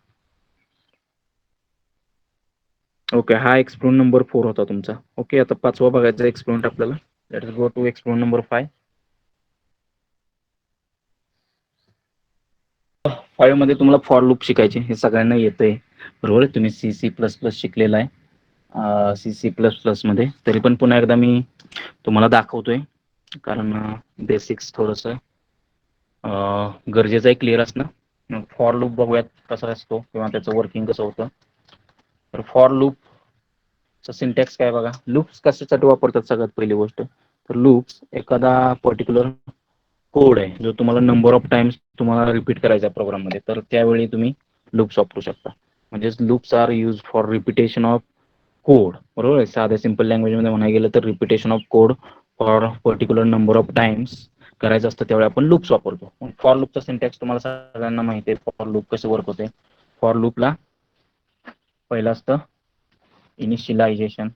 ओके, हा एक्सप्लोन नंबर 4 होता तुमचा. ओके, आता 5वा बघायचा एक्सप्लोन आपल्याला. Let's go to example number 5. 5 मध्ये तुम्हाला फॉर लूप शिकायचे, हे सगळ्यांना येतंय बरोबर. तुम्ही C++ शिकलेला आहे, C++ मध्ये. तरी पण पुन्हा एकदा मी तुम्हाला दाखवतोय, कारण बेसिक्स थोडंसं गरजेचं आहे क्लिअर असणं. मग फॉर लूप बघूयात कसा असतो किंवा त्याचं वर्किंग कसं होतं. तर फॉर लूपचा सिंटॅक्स काय बघा. लूप्स कशासाठी वापरतात सगळ्यात पहिली गोष्ट. तर लूप्स एखादा पर्टिक्युलर कोड आहे जो तुम्हाला नंबर ऑफ टाइम्स तुम्हाला रिपीट करायचा आहे प्रोग्राममध्ये, तर त्यावेळी तुम्ही लूप्स वापरू शकता. म्हणजेच loops are use for repetition of code, बरोबर आहे. साध्या सिंपल लँग्वेजमध्ये म्हणायला गेलं तर repetition of code for particular number of times करायचं असतं, त्यावेळी आपण लूप्स वापरतो. फॉर लूपचा सिंटॅक्स तुम्हाला सगळ्यांना माहिती आहे. फॉर लूप कसं वर्क होते. फॉर लूपला पहिलं असतं इनिशियलायझेशन,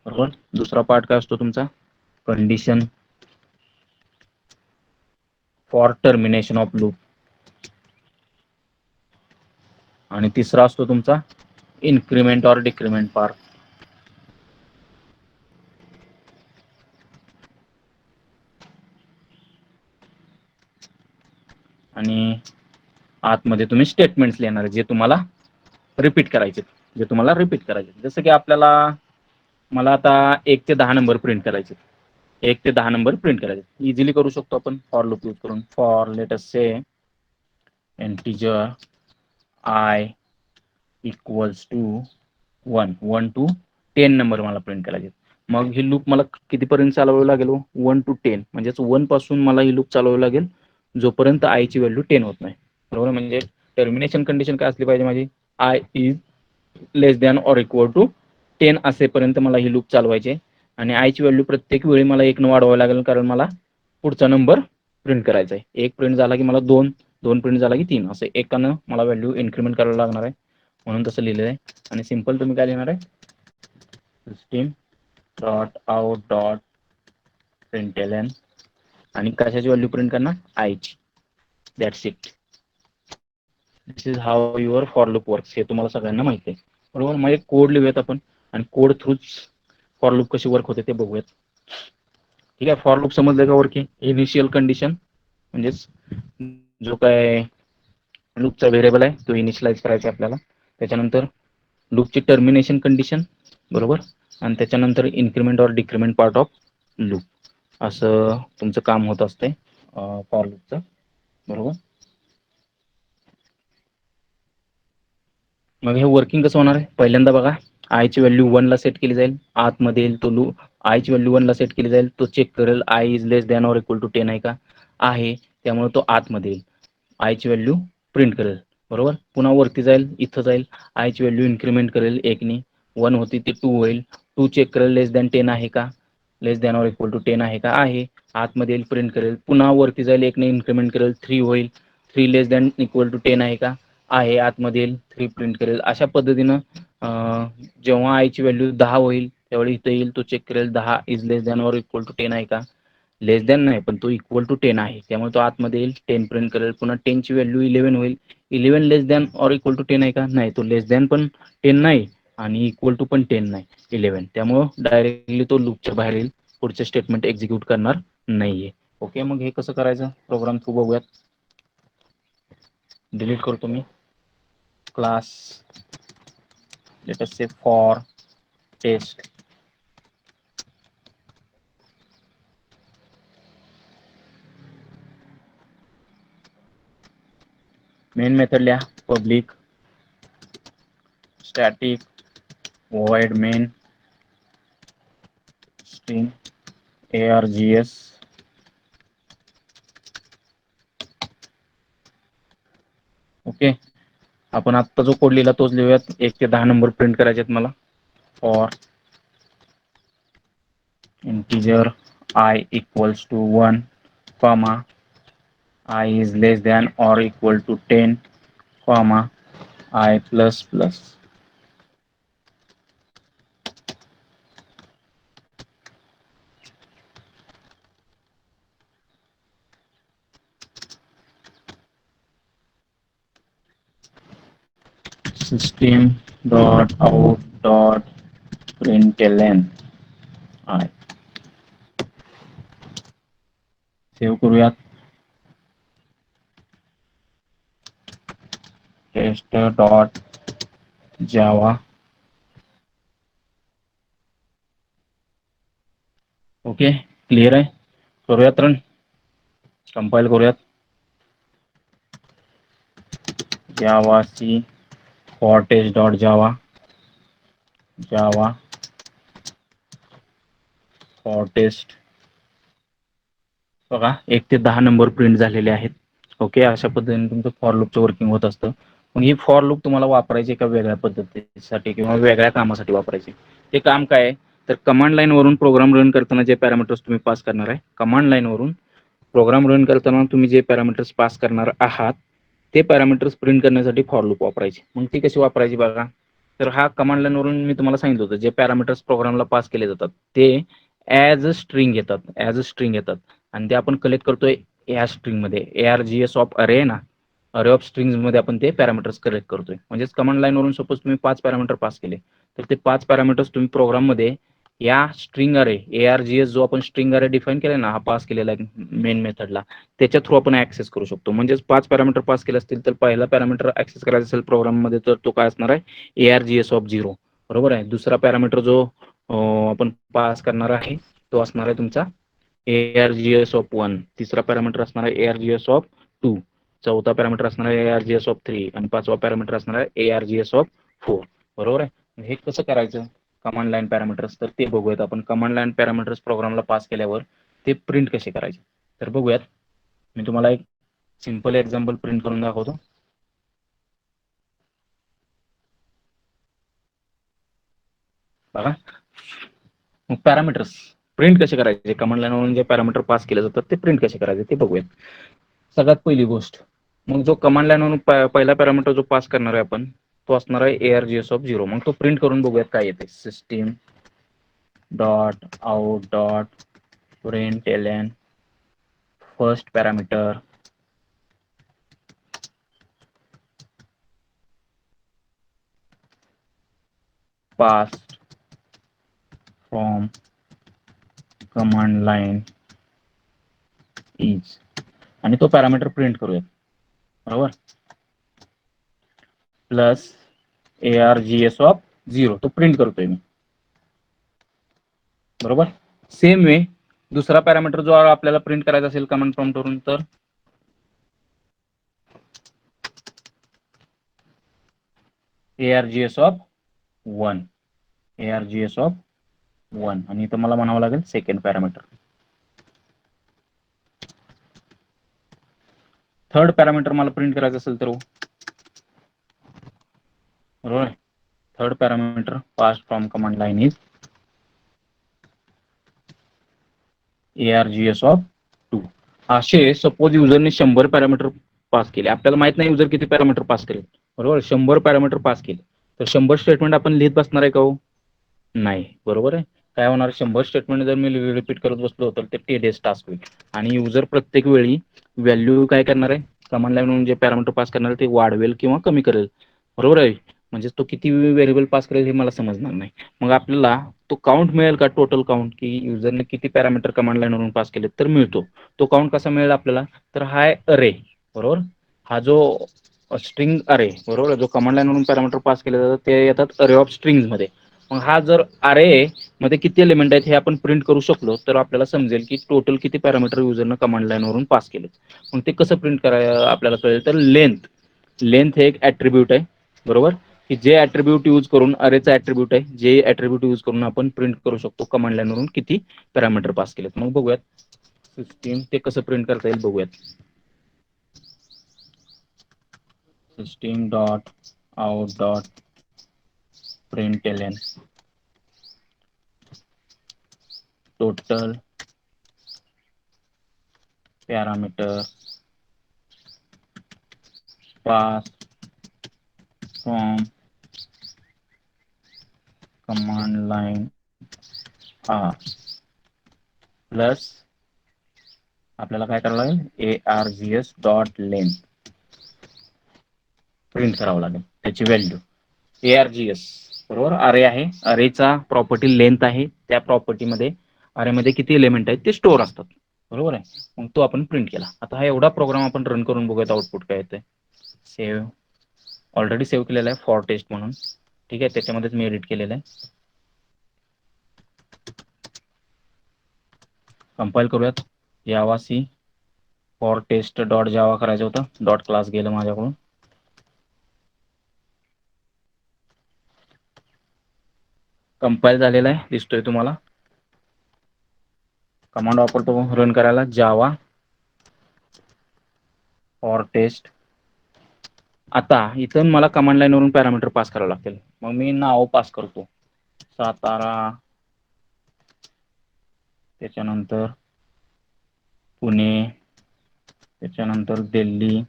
बरोबर. दुसरा पार्ट काय असतो तुमचा, condition for termination of loop. आणि तिसरा असतो तुमचा इन्क्रीमेंट ऑर डिक्रीमेंट पार्ट. आणि आतमध्ये तुम्ही स्टेटमेंट्स लिहिणार जे तुम्हाला रिपीट करायचे, जसं की आपल्याला मला आता 1 ते 10 नंबर प्रिंट करायचे. 1 ते 10 नंबर प्रिंट करायचे, इझिली करू शकतो आपण फॉर लूप यूज करून. For let us say integer I equals to 1 to 10 number मला प्रिंट करायचे. मग ही लूप मला कितीपर्यंत चालवावी लागेल? 1 to 10, म्हणजेच 1 पासून मला ही लूप चालवावी लागेल जोपर्यंत आय ची व्हॅल्यू 10 होत नाही, बरोबर. म्हणजे टर्मिनेशन कंडिशन काय असली पाहिजे माझी, I is less than or equal to 10 असेपर्यंत मला ही लूप चालवायची आहे. आणि आय ची व्हॅल्यू प्रत्येक वेळी मला 1 न वाढवावी लागेल, कारण मला पुढचा नंबर प्रिंट करायचा आहे. 1 प्रिंट झाला की मला 2, 2 प्रिंट झाला की 3, असं एकानं मला व्हॅल्यू इन्क्रीमेंट करायला लागणार आहे, म्हणून तसं लिहिलेलं आहे. आणि सिंपल तुम्ही काय लिहिणार आहे, सिस्टीम डॉट आउट डॉट प्रिंटएलएन, आणि कशाची व्हॅल्यू प्रिंट करणार, आयची. That's it. This is how your for loop works. हे तुम्हाला सगळ्यांना माहिती आहे, बरोबर. मग एक कोड लिहूयात आपण आणि कोड थ्रूच फॉर लूप कशी वर्क होते ते बघूयात. ठीक आहे, फॉर लूप समजलं का वर्किंग. इनिशियल कंडिशन म्हणजेच जो काय लूपचा व्हेरिएबल आहे तो इनिशियलाइज करायचा आपल्याला. त्याच्यानंतर लूपची टर्मिनेशन कंडिशन, बरोबर. आणि त्याच्यानंतर increment or decrement part of loop. असं तुमचं काम होत असते फॉर लूपचं, बरोबर. मग हे वर्किंग कसं होणार आहे, पहिल्यांदा बघा. आय ची व्हॅल्यू 1 ला सेट केली जाईल, आतमध्ये येईल तो लूप. आय ची व्हॅल्यू 1 ला सेट केली जाईल, तो चेक करेल I is less than or equal to 10 आहे का, आहे. त्यामुळे तो आतमध्ये येईल, आय ची व्हॅल्यू प्रिंट करेल, बरोबर. पुन्हा वरती जाईल, इथं जाईल, आय ची व्हॅल्यू इन्क्रीमेंट करेल 1 नी. 1 होती ती 2 होईल, 2 चेक करेल लेस दॅन 10 आहे का, लेस दॅन ऑर इक्वल टू 10 आहे का, आहे. आतमध्ये येईल, प्रिंट करेल. पुन्हा वरती जाईल, 1 ने इन्क्रीमेंट करेल, 3 होईल, 3 लेस दॅन इक्वल टू 10 आहे का, आहे. आतमध्ये येईल, 3 प्रिंट करेल. अशा पद्धतीनं जेव्हा आयची व्हॅल्यू 10 होईल त्यावेळी इथं येईल, तो चेक करेल 10 is less than or equal to 10 आहे का, लेस दॅन नाही पण तो इक्वल टू 10 आहे, त्यामुळे तो आतमध्ये येईल, 10 प्रिंट करेल. पुन्हा 10 ची व्हॅल्यू 11 होईल, 11 लेस दॅन ऑर इक्वल टू 10 आहे का, नाही, तो लेस दॅन पण 10 नाही आणि इक्वल टू पण 10 नाही, 11. त्यामुळं डायरेक्टली तो लूपच्या बाहेर येईल, पुढचे स्टेटमेंट एक्झिक्यूट करणार नाहीये. ओके, मग हे कसं करायचं प्रोग्राम थ्रू बघूयात. डिलीट करतो मी class, let us say for test. Main method लिहा, public static void main string args. Okay, आपण आत्ता जो कोड लिहिला तोच लिहूयात. 1 ते 10 नंबर प्रिंट करायचे आहेत मला. For integer I equals to 1 comma I is less than or equal to 10 comma I plus plus. System dot out dot println I. Save करूयात. Test dot Java. Okay, clear आहे. करूयात run, compile करूयात. Java C for test dot Java, Java for test. बघा 1 ते 10 number print झालेले आहेत. Okay, अशा पद्धतीने तुमचं फॉर लूपचं वर्किंग होत असतं. मग ही फॉर लूप तुम्हाला वापरायची एका वेगळ्या पद्धतीसाठी किंवा वेगळ्या कामासाठी वापरायची. ते काम काय आहे, तर कमांड लाईन वरून प्रोग्राम रन करताना जे पॅरामीटर्स तुम्ही पास करणार आहे, कमांड लाईन वरून प्रोग्राम रन करताना तुम्ही जे पॅरामीटर्स पास करणार आहात ते पॅरामीटर्स प्रिंट करण्यासाठी फॉर लूप वापरायची. मग ती कशी वापरायची बघा. तर हा कमांड लाईन वरून मी तुम्हाला सांगितलं होतं, जे पॅरामीटर्स प्रोग्रामला पास केले जातात ते ॲज अ स्ट्रिंग येतात, ॲज अ स्ट्रिंग येतात आणि ते आपण कलेक्ट करतोय या स्ट्रिंगमध्ये. ARGS ऑफ अरे आहे ना, अरे ऑफ स्ट्रिंग्समध्ये आपण ते पॅरामीटर्स कलेक्ट करतोय. म्हणजेच कमांड लाईनवरून सपोज तुम्ही 5 पॅरामीटर पास केले, तर ते 5 पॅरामीटर्स तुम्ही प्रोग्राममध्ये या स्ट्रिंग अरे ARGS जो आपण स्ट्रिंग अरे डिफाईन केलाय ना, हा पास केलेला आहे मेन मेथडला, त्याच्या थ्रू आपण ऍक्सेस करू शकतो. म्हणजेच 5 पॅरामीटर पास केले असतील तर पहिला पॅरामीटर ऍक्सेस करायचा असेल प्रोग्राममध्ये तर तो काय असणार आहे, ARGS ऑफ 0. बरोबर आहे. दुसरा पॅरामीटर जो आपण पास करणार आहे तो असणार आहे तुमचा ARGS ऑफ 1. तिसरा पॅरामीटर असणार आहे ARGS ऑफ 2. चौथा पॅरामीटर असणार आहे ARGS ऑफ 3 आणि पाचवा पॅरामीटर असणार आहे ARGS ऑफ 4. बरोबर आहे. हे कसं करायचं कमांड लाईन पॅरामीटर्स, तर ते बघूयात आपण. कमांड लाईन पॅरामीटर्स प्रोग्रामला पास केल्यावर ते प्रिंट कसे करायचे तर बघूयात. मी तुम्हाला एक सिंपल एक्झाम्पल प्रिंट करून दाखवतो. बघा, मग पॅरामीटर्स प्रिंट कसे करायचे, कमांड लाईनवरून जे पॅरामीटर पास केले जातात ते प्रिंट कसे करायचे ते बघूयात. सगळ्यात पहिली गोष्ट, मग जो कमांड लाईनवरून पहिला पॅरामीटर जो पास करणार आहे आपण तो असणार आहे ARGS ऑफ 0. मग तो प्रिंट करून बघूयात काय येते. System dot out dot println first parameter passed from command line is, आणि तो पॅरामीटर प्रिंट करूयात. बरोबर, प्लस ARGS ऑफ 0 तो प्रिंट करतोय मी. बरोबर, सेम वे दुसरा पॅरामीटर जो आपल्याला प्रिंट करायचा असेल कमांड प्रॉम्प्ट वरून तर ARGS ऑफ 1, ARGS ऑफ 1 आणि इथं मला म्हणावं लागेल सेकंड पॅरामीटर. थर्ड पॅरामीटर मला प्रिंट करायचं असेल तर बरोबर, third parameter pass from command line is ARGS of 2. असे सपोज युजरने 100 पॅरामीटर पास केले, आपल्याला माहित नाही युजर किती पॅरामीटर पास केले. बरोबर, 100 पॅरामीटर पास केले तर 100 स्टेटमेंट आपण लिहित बसणार आहे का हो, नाही. बरोबर आहे. काय होणार, 100 स्टेटमेंट जर मी रिपीट करत बसलो तर ते टेडियस टास्क होईल आणि युजर प्रत्येक वेळी व्हॅल्यू काय करणार आहे, कमांड लाईन म्हणून जे पॅरामीटर पास करणार आहे ते वाढवेल किंवा कमी करेल. बरोबर आहे. म्हणजे तो किती व्हेरिएबल पास करेल हे मला समजणार नाही. मग आपल्याला तो काउंट मिळेल का, टोटल काउंट, की युजरने किती पॅरामीटर कमांड लाईन वरून पास केले तर मिळतो. तो काउंट कसा मिळेल आपल्याला, तर हा आहे अरे. बरोबर, हा जो स्ट्रिंग अरे, बरोबर, जो कमांड लाईन वरून पॅरामीटर पास केले जातात ते येतात अरे ऑफ स्ट्रिंग्स मध्ये. मग हा जर अरे मध्ये किती एलिमेंट आहेत हे आपण प्रिंट करू शकलो तर आपल्याला समजेल की टोटल किती पॅरामीटर युजरनं कमांड लाईन वरून पास केले. मग ते कसं प्रिंट करायला आपल्याला कळेल, तर लेंथ हे एक ॲट्रिब्यूट आहे. बरोबर, की जे ऍट्रिब्यूट यूज करून अरेचा ऍट्रिब्यूट आहे, जे ऍट्रिब्यूट यूज करून आपण प्रिंट करू शकतो कमांड लाईन वरून किती पॅरामीटर पास केलेत. मग बघूयात सिस्टीम ते कसं प्रिंट करता येईल बघूयात. System dot out dot println total parameter pass from command line are plus आपल्याला काय करावं लागेल, args डॉट लेन प्रिंट करावं लागेल त्याची व्हॅल्यू args बरोबर. अरे आहे, अरेचा प्रॉपर्टी लेंथ आहे, त्या प्रॉपर्टीमध्ये अरेमध्ये किती एलिमेंट आहेत ते स्टोअर असतात, बरोबर आहे. मग तो आपण प्रिंट केला. आता हा एवढा प्रोग्राम आपण रन करून बघूयात आउटपुट काय येतंय. सेव्ह, ऑलरेडी सेव्ह केलेला आहे फॉर टेस्ट म्हणून, ठीक आहे, त्याच्यामध्येच मी एडिट केलेलं आहे. कंपाईल करूयात. Java C for test dot Java करायचं होतं, डॉट क्लास गेलं माझ्याकडून. कंपाईल झालेला आहे, दिसतोय तुम्हाला. कमांड वापरतो रन करायला, जावा फॉर टेस्ट. आता इथून मला कमांड लाईन वरून पॅरामीटर पास करावं लागतील. मग मी नाव पास करतो, सातारा, त्याच्यानंतर पुणे, त्याच्यानंतर दिल्ली,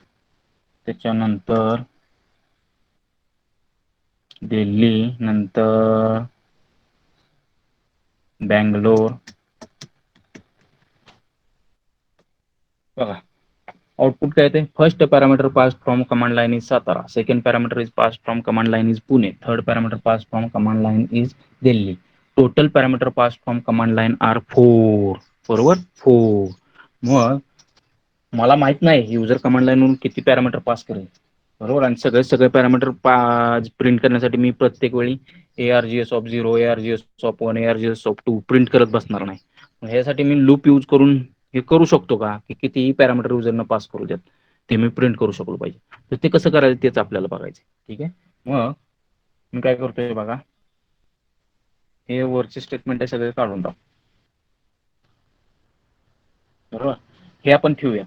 त्याच्यानंतर दिल्ली नंतर बँगलोर. बघा आउटपुट काय येते. First parameter pass from command line is Satara, second parameter is pass from command line is Pune, third parameter pass from command line is Delhi, total parameter pass from command line are 4, बरोबर 4. मग मला माहित नाही युजर कमांड लाईन वरून किती parameter pass करेल, बरोबर. आणि सगळे पॅरामीटर प्रिंट करण्यासाठी मी प्रत्येक वेळी args of 0, args of 1, args of 2 print करत बसणार नाही. ह्यासाठी मी लूप यूज करून हे करू शकतो का, की कितीही पॅरामीटर युजरनं पास करू देत ते मी प्रिंट करू शकलो पाहिजे. तर ते कसं करायचं तेच आपल्याला बघायचं, ठीक आहे. मग मी काय करतोय बघा, हे वरचे स्टेटमेंट आहे सगळे काढून टाक, बरोबर. हे आपण ठेवूया,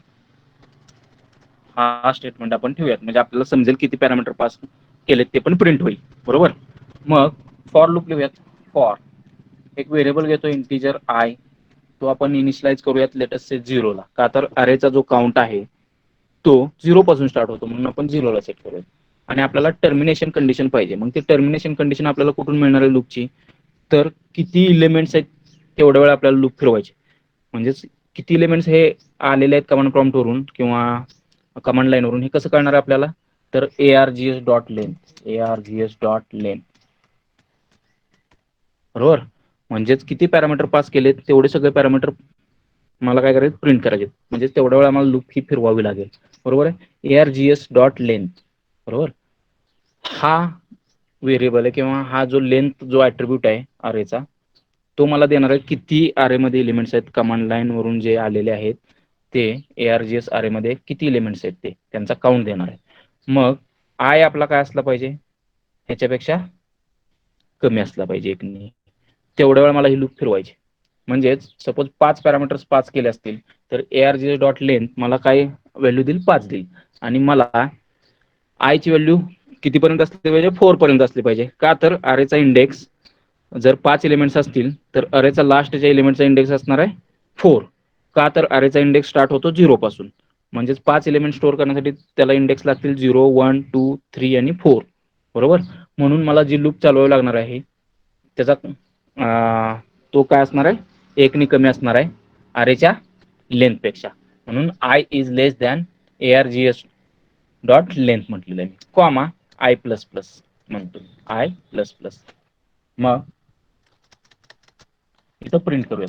हा स्टेटमेंट आपण ठेवूयात, म्हणजे आपल्याला समजेल किती पॅरामीटर पास केलेत ते पण प्रिंट होईल, बरोबर. मग फॉर लूप लिहूयात. फॉर एक व्हेरिएबल घेतो इंटीजर आय, तो आपण इनिशियलाइज करूयात लेटेस्ट से 0 ला, का तर अरेचा जो काउंट आहे तो 0 पासून स्टार्ट होतो, म्हणून आपण 0 ला सेट करूयात. आणि आपल्याला टर्मिनेशन कंडिशन पाहिजे. मग ते टर्मिनेशन कंडिशन आपल्याला कुठून मिळणार आहे लूपची, तर किती इलिमेंट्स आहेत तेवढ्या वेळा आपल्याला लूप फिरवायचे. म्हणजेच किती एलिमेंट्स हे आलेले आहेत कमांड प्रॉम्प्ट वरून किंवा कमांड लाईन वरून, हे कसं कळणार आहे आपल्याला, तर args डॉट लेन, बरोबर. म्हणजेच किती पॅरामीटर पास केलेत तेवढे सगळे पॅरामीटर मला काय करायचं, प्रिंट करायचे. म्हणजे तेवढ्या वेळा मला लूप ही फिरवावी लागेल, बरोबर आहे. args डॉट लेंथ, बरोबर. हा व्हेरिएबल आहे किंवा हा जो लेंथ जो ऍट्रिब्यूट आहे अरेचा, तो मला देणार आहे किती अरेमध्ये एलिमेंट्स आहेत कमांड लाईन वरून जे आलेले आहेत ते args अरेमध्ये किती एलिमेंट्स आहेत ते त्यांचा काउंट देणार आहे. मग आय आपला काय असला पाहिजे, ह्याच्यापेक्षा कमी असला पाहिजे एकने. तेवढ्या वेळा मला ही लूप फिरवायची. म्हणजेच सपोज 5 पॅरामीटर्स पास केले असतील तर args डॉट लेंथ मला काय व्हॅल्यू देईल, 5 देईल. आणि मला आय ची व्हॅल्यू कितीपर्यंत असली पाहिजे, 4 पर्यंत असली पाहिजे. का तर अरेचा इंडेक्स जर 5 एलिमेंट्स असतील तर अरेचा लास्टच्या एलिमेंटचा इंडेक्स असणार आहे 4. का तर अरेचा इंडेक्स स्टार्ट होतो 0 पासून. म्हणजेच 5 एलिमेंट स्टोअर करण्यासाठी त्याला इंडेक्स लागतील 0, 1, 2, 3 आणि 4, बरोबर. म्हणून मला जी लूप चालवावी लागणार आहे त्याचा तो काय असणार आहे, 1 ने कमी असणार आहे अरेच्या लेंथ पेक्षा. म्हणून I is less than args dot length म्हटलेलं आहे, कॉमा आय प्लस प्लस म्हणतो, आय प्लस प्लस. मग इथं प्रिंट करूया.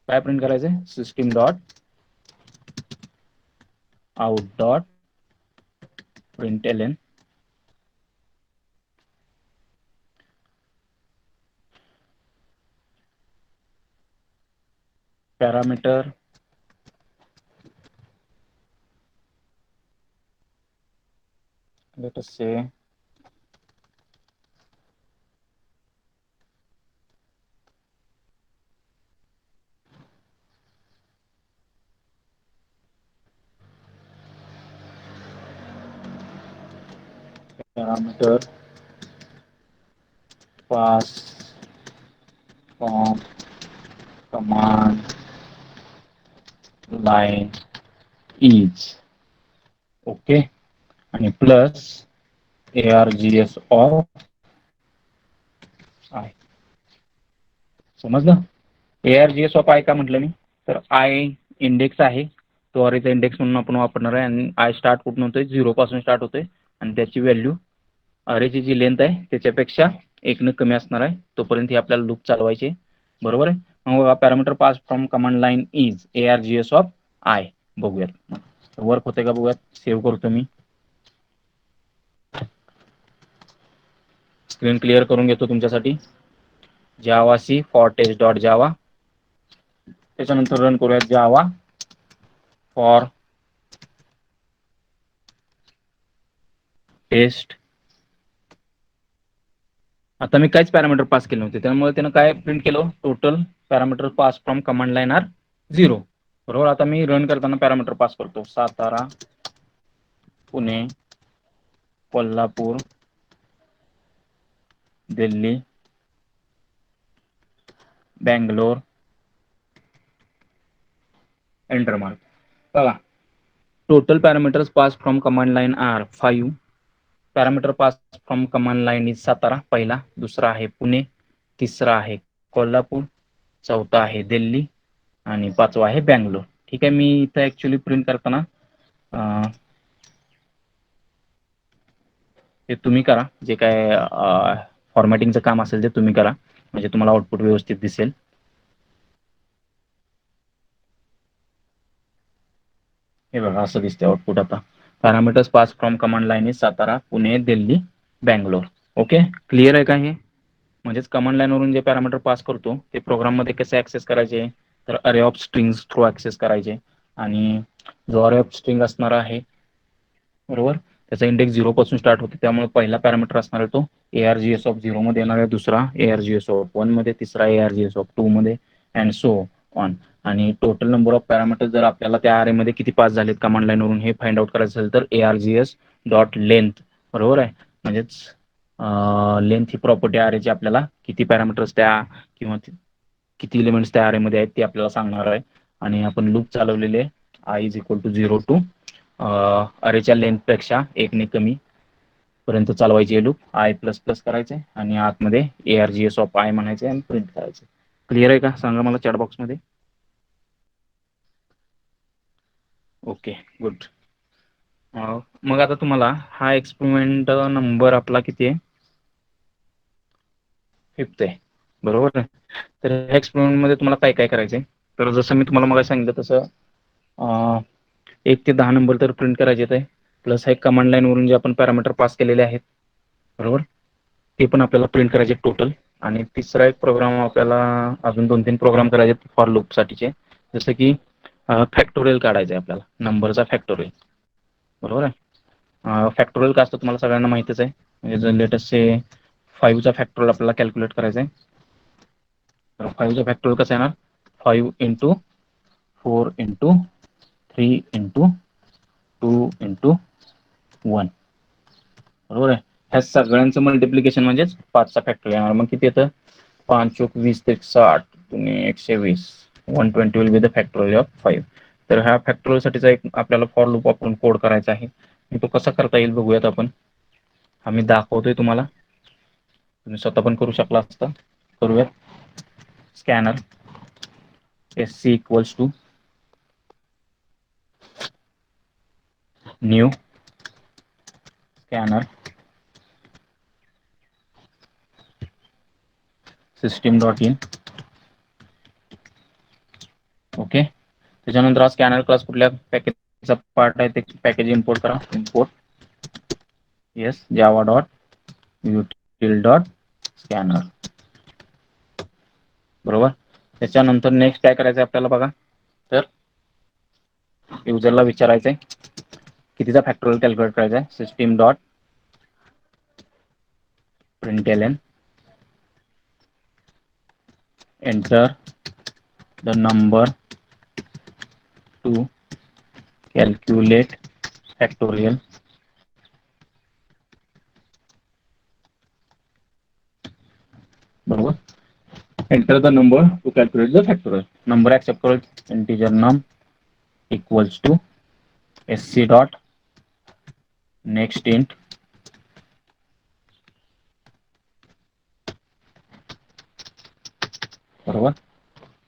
काय प्रिंट करायचंय, system dot out dot println parameter let us say parameter pass from command line is okay आणि plus args of I. समजलं? args ऑफ आय का म्हटलं मी, तर आय इंडेक्स आहे, तो अरेचा इंडेक्स म्हणून आपण वापरणार आहे आणि आय स्टार्ट कुठून होतोय, 0 पासून स्टार्ट होतोय आणि त्याची व्हॅल्यू अरेची जी लेंथ आहे त्याच्यापेक्षा 1 न कमी असणार आहे, तोपर्यंत ही आपल्याला लूप चालवायची आहे. बरोबर आहे. मग parameter pass from command line is args of I. बघूयात वर्क होते का, बघूयात. सेव्ह करतो मी, स्क्रीन क्लिअर करून घेतो तुमच्यासाठी. Java C for test dot Java, त्याच्यानंतर रन करूयात जावा फॉर टेस्ट. आता मी काहीच पॅरामीटर पास केले नव्हते, त्यामुळे त्यानं काय प्रिंट केलं, total parameter pass from command line are 0. बरोबर. आता मी रन करताना पॅरामीटर पास करतो, सातारा, पुणे, कोल्हापूर, दिल्ली, बँगलोर, एंटर मार्क. बघा, total parameters pass from command line are 5. Parameter pass from command line is Satara पहिला, दुसरा आहे पुणे, तिसरा आहे कोल्हापूर, चौथा आहे दिल्ली आणि पाचवा आहे बँगलोर. ठीक आहे. मी इथं ऍक्च्युली प्रिंट करताना ते तुम्ही करा, जे काय फॉर्मॅटिंगचं काम असेल ते तुम्ही करा, म्हणजे तुम्हाला आउटपुट व्यवस्थित दिसेल. हे बघा, असं दिसते आउटपुट. आता parameters pass from command line is Satara, Pune, Delhi, Bangalore. Okay, clear आहे का हे? म्हणजेच कमांड लाईनवरून जे पॅरामीटर पास करतो ते प्रोग्राममध्ये कसे ऍक्सेस करायचे, तर अरे ऑफ स्ट्रिंग्स थ्रू ऍक्सेस करायचे. आणि जो अरे ऑफ स्ट्रिंग असणार आहे, बरोबर, त्याचा इंडेक्स 0 पासून स्टार्ट होते, त्यामुळे पहिला पॅरामीटर असणार आहे तो args ऑफ 0 मध्ये येणार आहे, दुसरा args ऑफ 1 मध्ये, तिसरा args ऑफ 2 मध्ये, अँड सो ऑन. आणि टोटल नंबर ऑफ पॅरामीटर जर आपल्याला त्या अरे मध्ये किती पास झालेत कमांड लाईनवरून हे फाइंड आउट करायचं असेल तर args डॉट लेंथ. बरोबर आहे. म्हणजेच लेंथ ही प्रॉपर्टी अरेची आपल्याला किती पॅरामीटर्स त्या किंवा किती एलिमेंट्स त्या अरेमध्ये आहेत ते आपल्याला सांगणार आहे. आणि आपण लूप चालवलेले I is equal to 0 to अरेच्या लेंथपेक्षा 1 ने कमी पर्यंत चालवायची आहे लूप. आय प्लस प्लस करायचे आणि आतमध्ये args ऑफ आय म्हणायचे आणि प्रिंट करायचे. क्लिअर आहे का? सांगा मला चॅट बॉक्समध्ये. Okay, good. मग आता तुम्हाला हा एक्सपेरिमेंट नंबर आपला किती आहे? 5th आहे. बरोबर आहे. तर ह्या एक्सपेरिमेंट मध्ये तुम्हाला काय काय करायचंय, तर जसं मी तुम्हाला मग सांगितलं तसं 1 ते 10 नंबर तर प्रिंट करायचे आहे, प्लस हे कमांड लाईन वरून जे आपण पॅरामीटर पास केलेले आहेत, बरोबर, ते पण आपल्याला प्रिंट करायचे टोटल. आणि तिसरा एक प्रोग्राम आपल्याला, अजून 2-3 प्रोग्राम करायचे फॉर लूप साठीचे, जसं की फॅक्टोरियल काढायचं आहे आपल्याला, नंबरचा फॅक्टोरियल. बरोबर आहे. फॅक्टोरियल का असतं तुम्हाला सगळ्यांना माहितीच आहे. म्हणजे लेटेस्ट से 5चा फॅक्टोरियल आपल्याला कॅल्क्युलेट करायचा आहे. तर 5चा फॅक्टोरियल कसं येणार, 5 इंटू 4 इंटू 3 इंटू 2 इंटू 1. बरोबर आहे. ह्या सगळ्यांचं मल्टिप्लिकेशन म्हणजेच 5चा फॅक्टोरियल येणार. मग किती येतं, 5 चोक 20 ते 60 तुम्ही 120, 120 will be the factorial of 5. तर ह्या फॅक्टोरियल साठीचा एक आपल्याला फॉर लूप वापरून कोड करायचा आहे. तो कसा करता येईल बघूयात आपण. हा मी दाखवतोय तुम्हाला, तुम्ही स्वतः पण करू शकला असता. करूयात. Scanner sc equals to new scanner system dot in. Okay. त्याच्यानंतर हा स्कॅनर क्लास कुठल्या पॅकेजचा पार्ट आहे ते पॅकेज इम्पोर्ट करा. Import yes Java dot util dot scanner. बरोबर. त्याच्यानंतर नेक्स्ट काय करायचं आपल्याला बघा, तर युजरला विचारायचंय कितीचा फॅक्टोरियल कॅल्क्युलेट करायचा आहे. System dot println enter the number to calculate factorial बरोबर. enter the number to calculate the factorial. number accept करो integer num equals to sc dot next int बरोबर.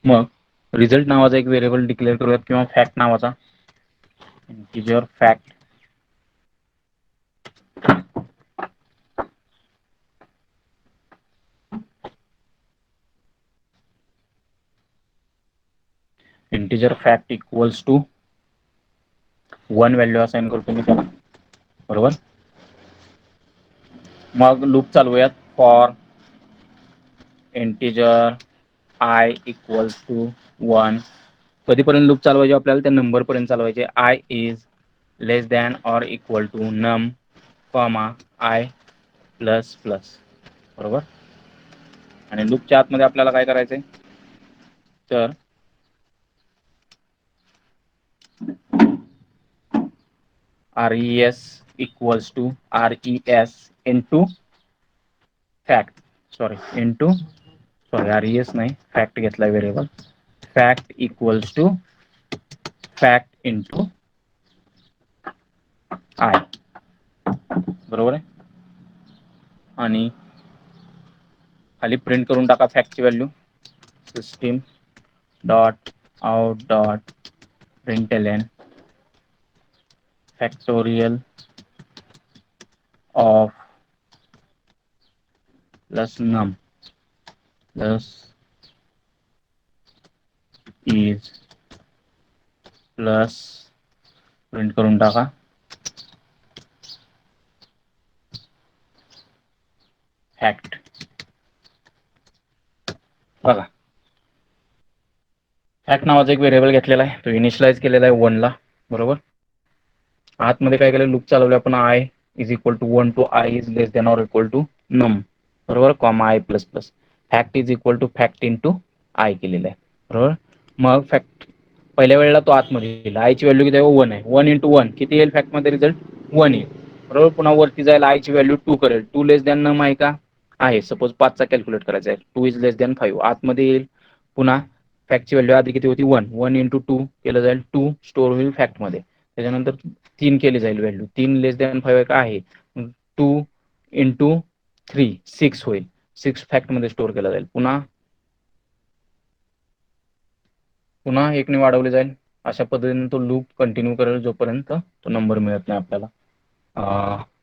मग रिझल्ट नावाचा एक व्हेरिएबल डिक्लेअर करूयात किंवा फॅक्ट नावाचा integer fact integer fact equals to 1 value assign करतो मी त्याला बरोबर. मग लूप चालवूयात for integer I equals to 1. कधीपर्यंत लूप चालवायचे आपल्याला त्या नंबर पर्यंत चालवायचे. I is less than or equal to num comma I plus plus बरोबर. आणि लूपच्या आतमध्ये आपल्याला काय करायचंय तर res equals to res into fact res नाही फॅक्ट घेतला variable fact equals to fact into I बरोबर आहे. आणि खाली प्रिंट करून टाका फॅक्टची value system dot out dot println factorial of plus num plus is plus print करून टाका फॅक्ट. बघा फॅक्ट नावाचा एक व्हेरिएबल घेतलेला आहे तो इनिशियलाइज केलेला आहे 1 ला बरोबर. आतमध्ये काय केलं लूप चालवलं आपण I is equal to 1 to I is less than or equal to num बरोबर comma I plus plus fact is equal to fact into I केलेलं आहे बरोबर. मग फॅक्ट पहिल्या वेळेला तो आतमध्ये येईल आयची व्हॅल्यू किती आहे 1 आहे 1 इंटू 1 किती येईल फॅक्टमध्ये रिझल्ट 1 येईल बरोबर. पुन्हा वरती जायला आयची व्हॅल्यू 2 करेल 2 लेस दॅन नम आहे का आहे सपोज 5 चा कॅल्क्युलेट करायचा आहे 2 इज लेस दॅन 5 आतमध्ये येईल. पुन्हा फॅक्टची व्हॅल्यू आधी किती होती 1 1 इंटू 2 केलं जाईल 2 स्टोअर होईल फॅक्टमध्ये. त्याच्यानंतर 3 केली जाईल व्हॅल्यू 3 लेस दॅन 5 आहे 2 इंटू 3 6 होईल 6 फॅक्टमध्ये स्टोअर केला जाईल. पुन्हा 1 ने वाढवले जाईल. अशा पद्धतीने तो लूप कंटिन्यू करेल जोपर्यंत तो नंबर मिळत नाही आपल्याला.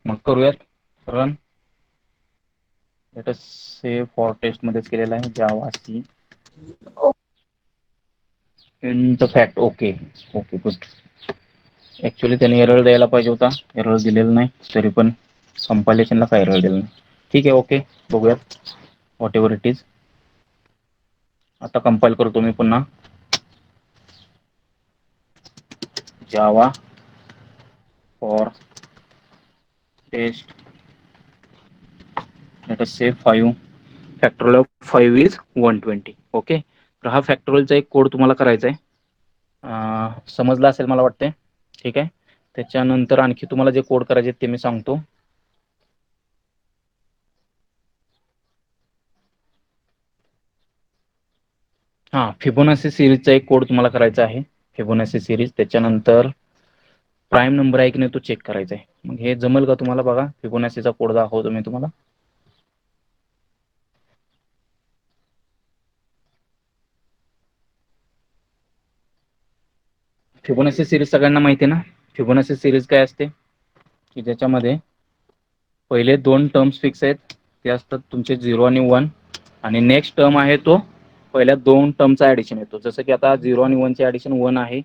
मग करूयात run. Let us say for test मध्येच केलेला आहे Java C in the fact okay okay good. Actually त्याने एरर द्यायला पाहिजे होता एरर दिलेला नाही तरी पण कंपायलेशनला काय एरर दिलं नाही. ठीक आहे ओके बघूयात व्हॉट एव्हर इट इज. आता कंपाईल करतो मी पुन्हा Java for test let us say 5 factorial of 5 is 120 okay. तर हा फॅक्टोरियलचा एक कोड तुम्हाला करायचा आहे. समजला असेल मला वाटते ठीक आहे. त्याच्यानंतर आणखी तुम्हाला जे कोड करायचे ते मी सांगतो. फिबोनाची सिरीजचा एक कोड तुम्हाला करायचा आहे फिबोनाची सिरीज. त्याच्यानंतर प्राईम नंबर आहे की नाही तो चेक करायचा आहे. मग हे जमल का तुम्हाला बघा फिबोनाचीचा कोड दाखवतो मी तुम्हाला. फिबोनाची सिरीज सगळ्यांना माहिती आहे ना. फिबोनाची सिरीज काय असते की ज्याच्यामध्ये पहिले 2 टर्म्स फिक्स आहेत ते असतात तुमचे 0 आणि 1 आणि नेक्स्ट टर्म आहे तो पहिल्या 2 टर्मचा ऍडिशन येतो. जसं की आता 0 आणि 1 चे ऍडिशन 1 आहे.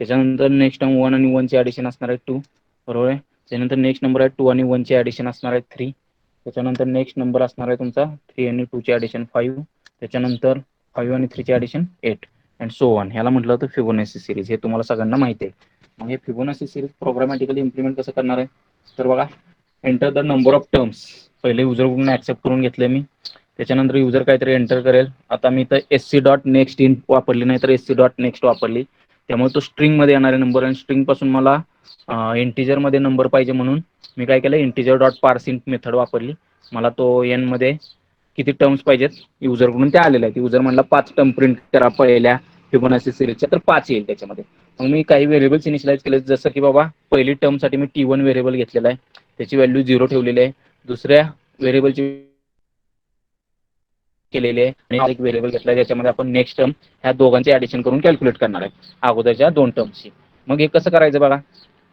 त्याच्यानंतर नेक्स्ट टर्म 1 आणि 1 चे ऍडिशन असणार आहे 2 बरोबर आहे. त्याच्यानंतर नेक्स्ट नंबर आहे 2 आणि 1 चे ऍडिशन असणार आहे 3. त्याच्यानंतर नेक्स्ट नंबर असणार आहे तुमचा 3 आणि 2 चे ऍडिशन 5. त्याच्यानंतर 5 आणि 3 चे ऍडिशन 8 अँड सो ऑन. ह्याला म्हटलं होतं फिबोनाची सिरीज. हे तुम्हाला सगळ्यांना माहिती आहे. मग हे फिबोनाची सिरीज प्रोग्रामॅटिकली इम्प्लिमेंट कसं करणार आहे तर बघा enter the number of terms. पहिले युजरकडून ऍक्सेप्ट करून घेतले मी. त्याच्यानंतर युजर काहीतरी एंटर करेल. आता मी इथं SC डॉट नेक्स्ट इन वापरली नाही तर SC डॉट नेक्स्ट वापरली, त्यामुळे तो स्ट्रिंग मध्ये येणारे नंबर आणि स्ट्रिंग पासून मला इंटिजर मध्ये नंबर पाहिजे म्हणून मी काय केलं, इंटिजर डॉट पार्सिंट मेथड वापरली. मला तो एन मध्ये किती टर्म्स पाहिजेत युजरकडून ते आलेले आहेत. युजर म्हणला 5 टर्म प्रिंट करा पहिल्या फिबोनाची सिरीजच्या, तर 5 येईल त्याच्यामध्ये. मग मी काही व्हेरिएबल्स इनिशियलाइज केले, जसं की बाबा पहिली टर्मसाठी मी T1 व्हेरिएबल घेतलेला आहे, त्याची व्हॅल्यू 0 ठेवलेली आहे. दुसऱ्या व्हेरिएबलची केलेले आहे आणि एक व्हेरिएबल घेतला ज्याच्यामध्ये आपण नेक्स्ट टर्म ह्या दोघांचे ऍडिशन करून कॅल्क्युलेट करणार आहे अगोदरच्या 2 टर्म्सची. मग हे कसं करायचं बघा,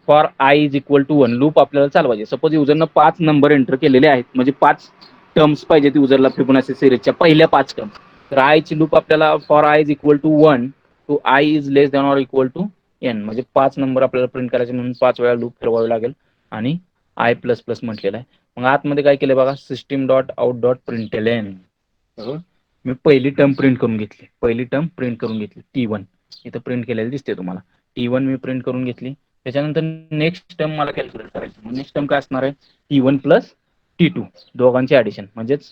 for I is equal to 1 loop आपल्याला चालवायचे. सपोज युजरनं 5 नंबर एंटर केलेले आहेत, म्हणजे 5 टर्म्स पाहिजेत युजरला फिबोनाची सिरीजच्या पहिल्या 5 टर्म्स. तर आय ची लूप आपल्याला for I is equal to 1 to I is less than or equal to n, म्हणजे 5 नंबर आपल्याला प्रिंट करायचे म्हणून 5 वेळा लूप फिरवावे लागेल आणि I प्लस प्लस म्हटलेलं आहे. मग आतमध्ये काय केलं बघा, सिस्टीम डॉट आउट डॉट प्रिंटएलएन. मी पहिली टर्म प्रिंट करून घेतली, T1 इथं प्रिंट केलेली दिसते तुम्हाला. T1 मी प्रिंट करून घेतली. त्याच्यानंतर नेक्स्ट टर्म मला कॅल्क्युलेट करायची. नेक्स्ट टर्म काय असणार आहे, T1 प्लस T2 दोघांचे ऍडिशन, म्हणजेच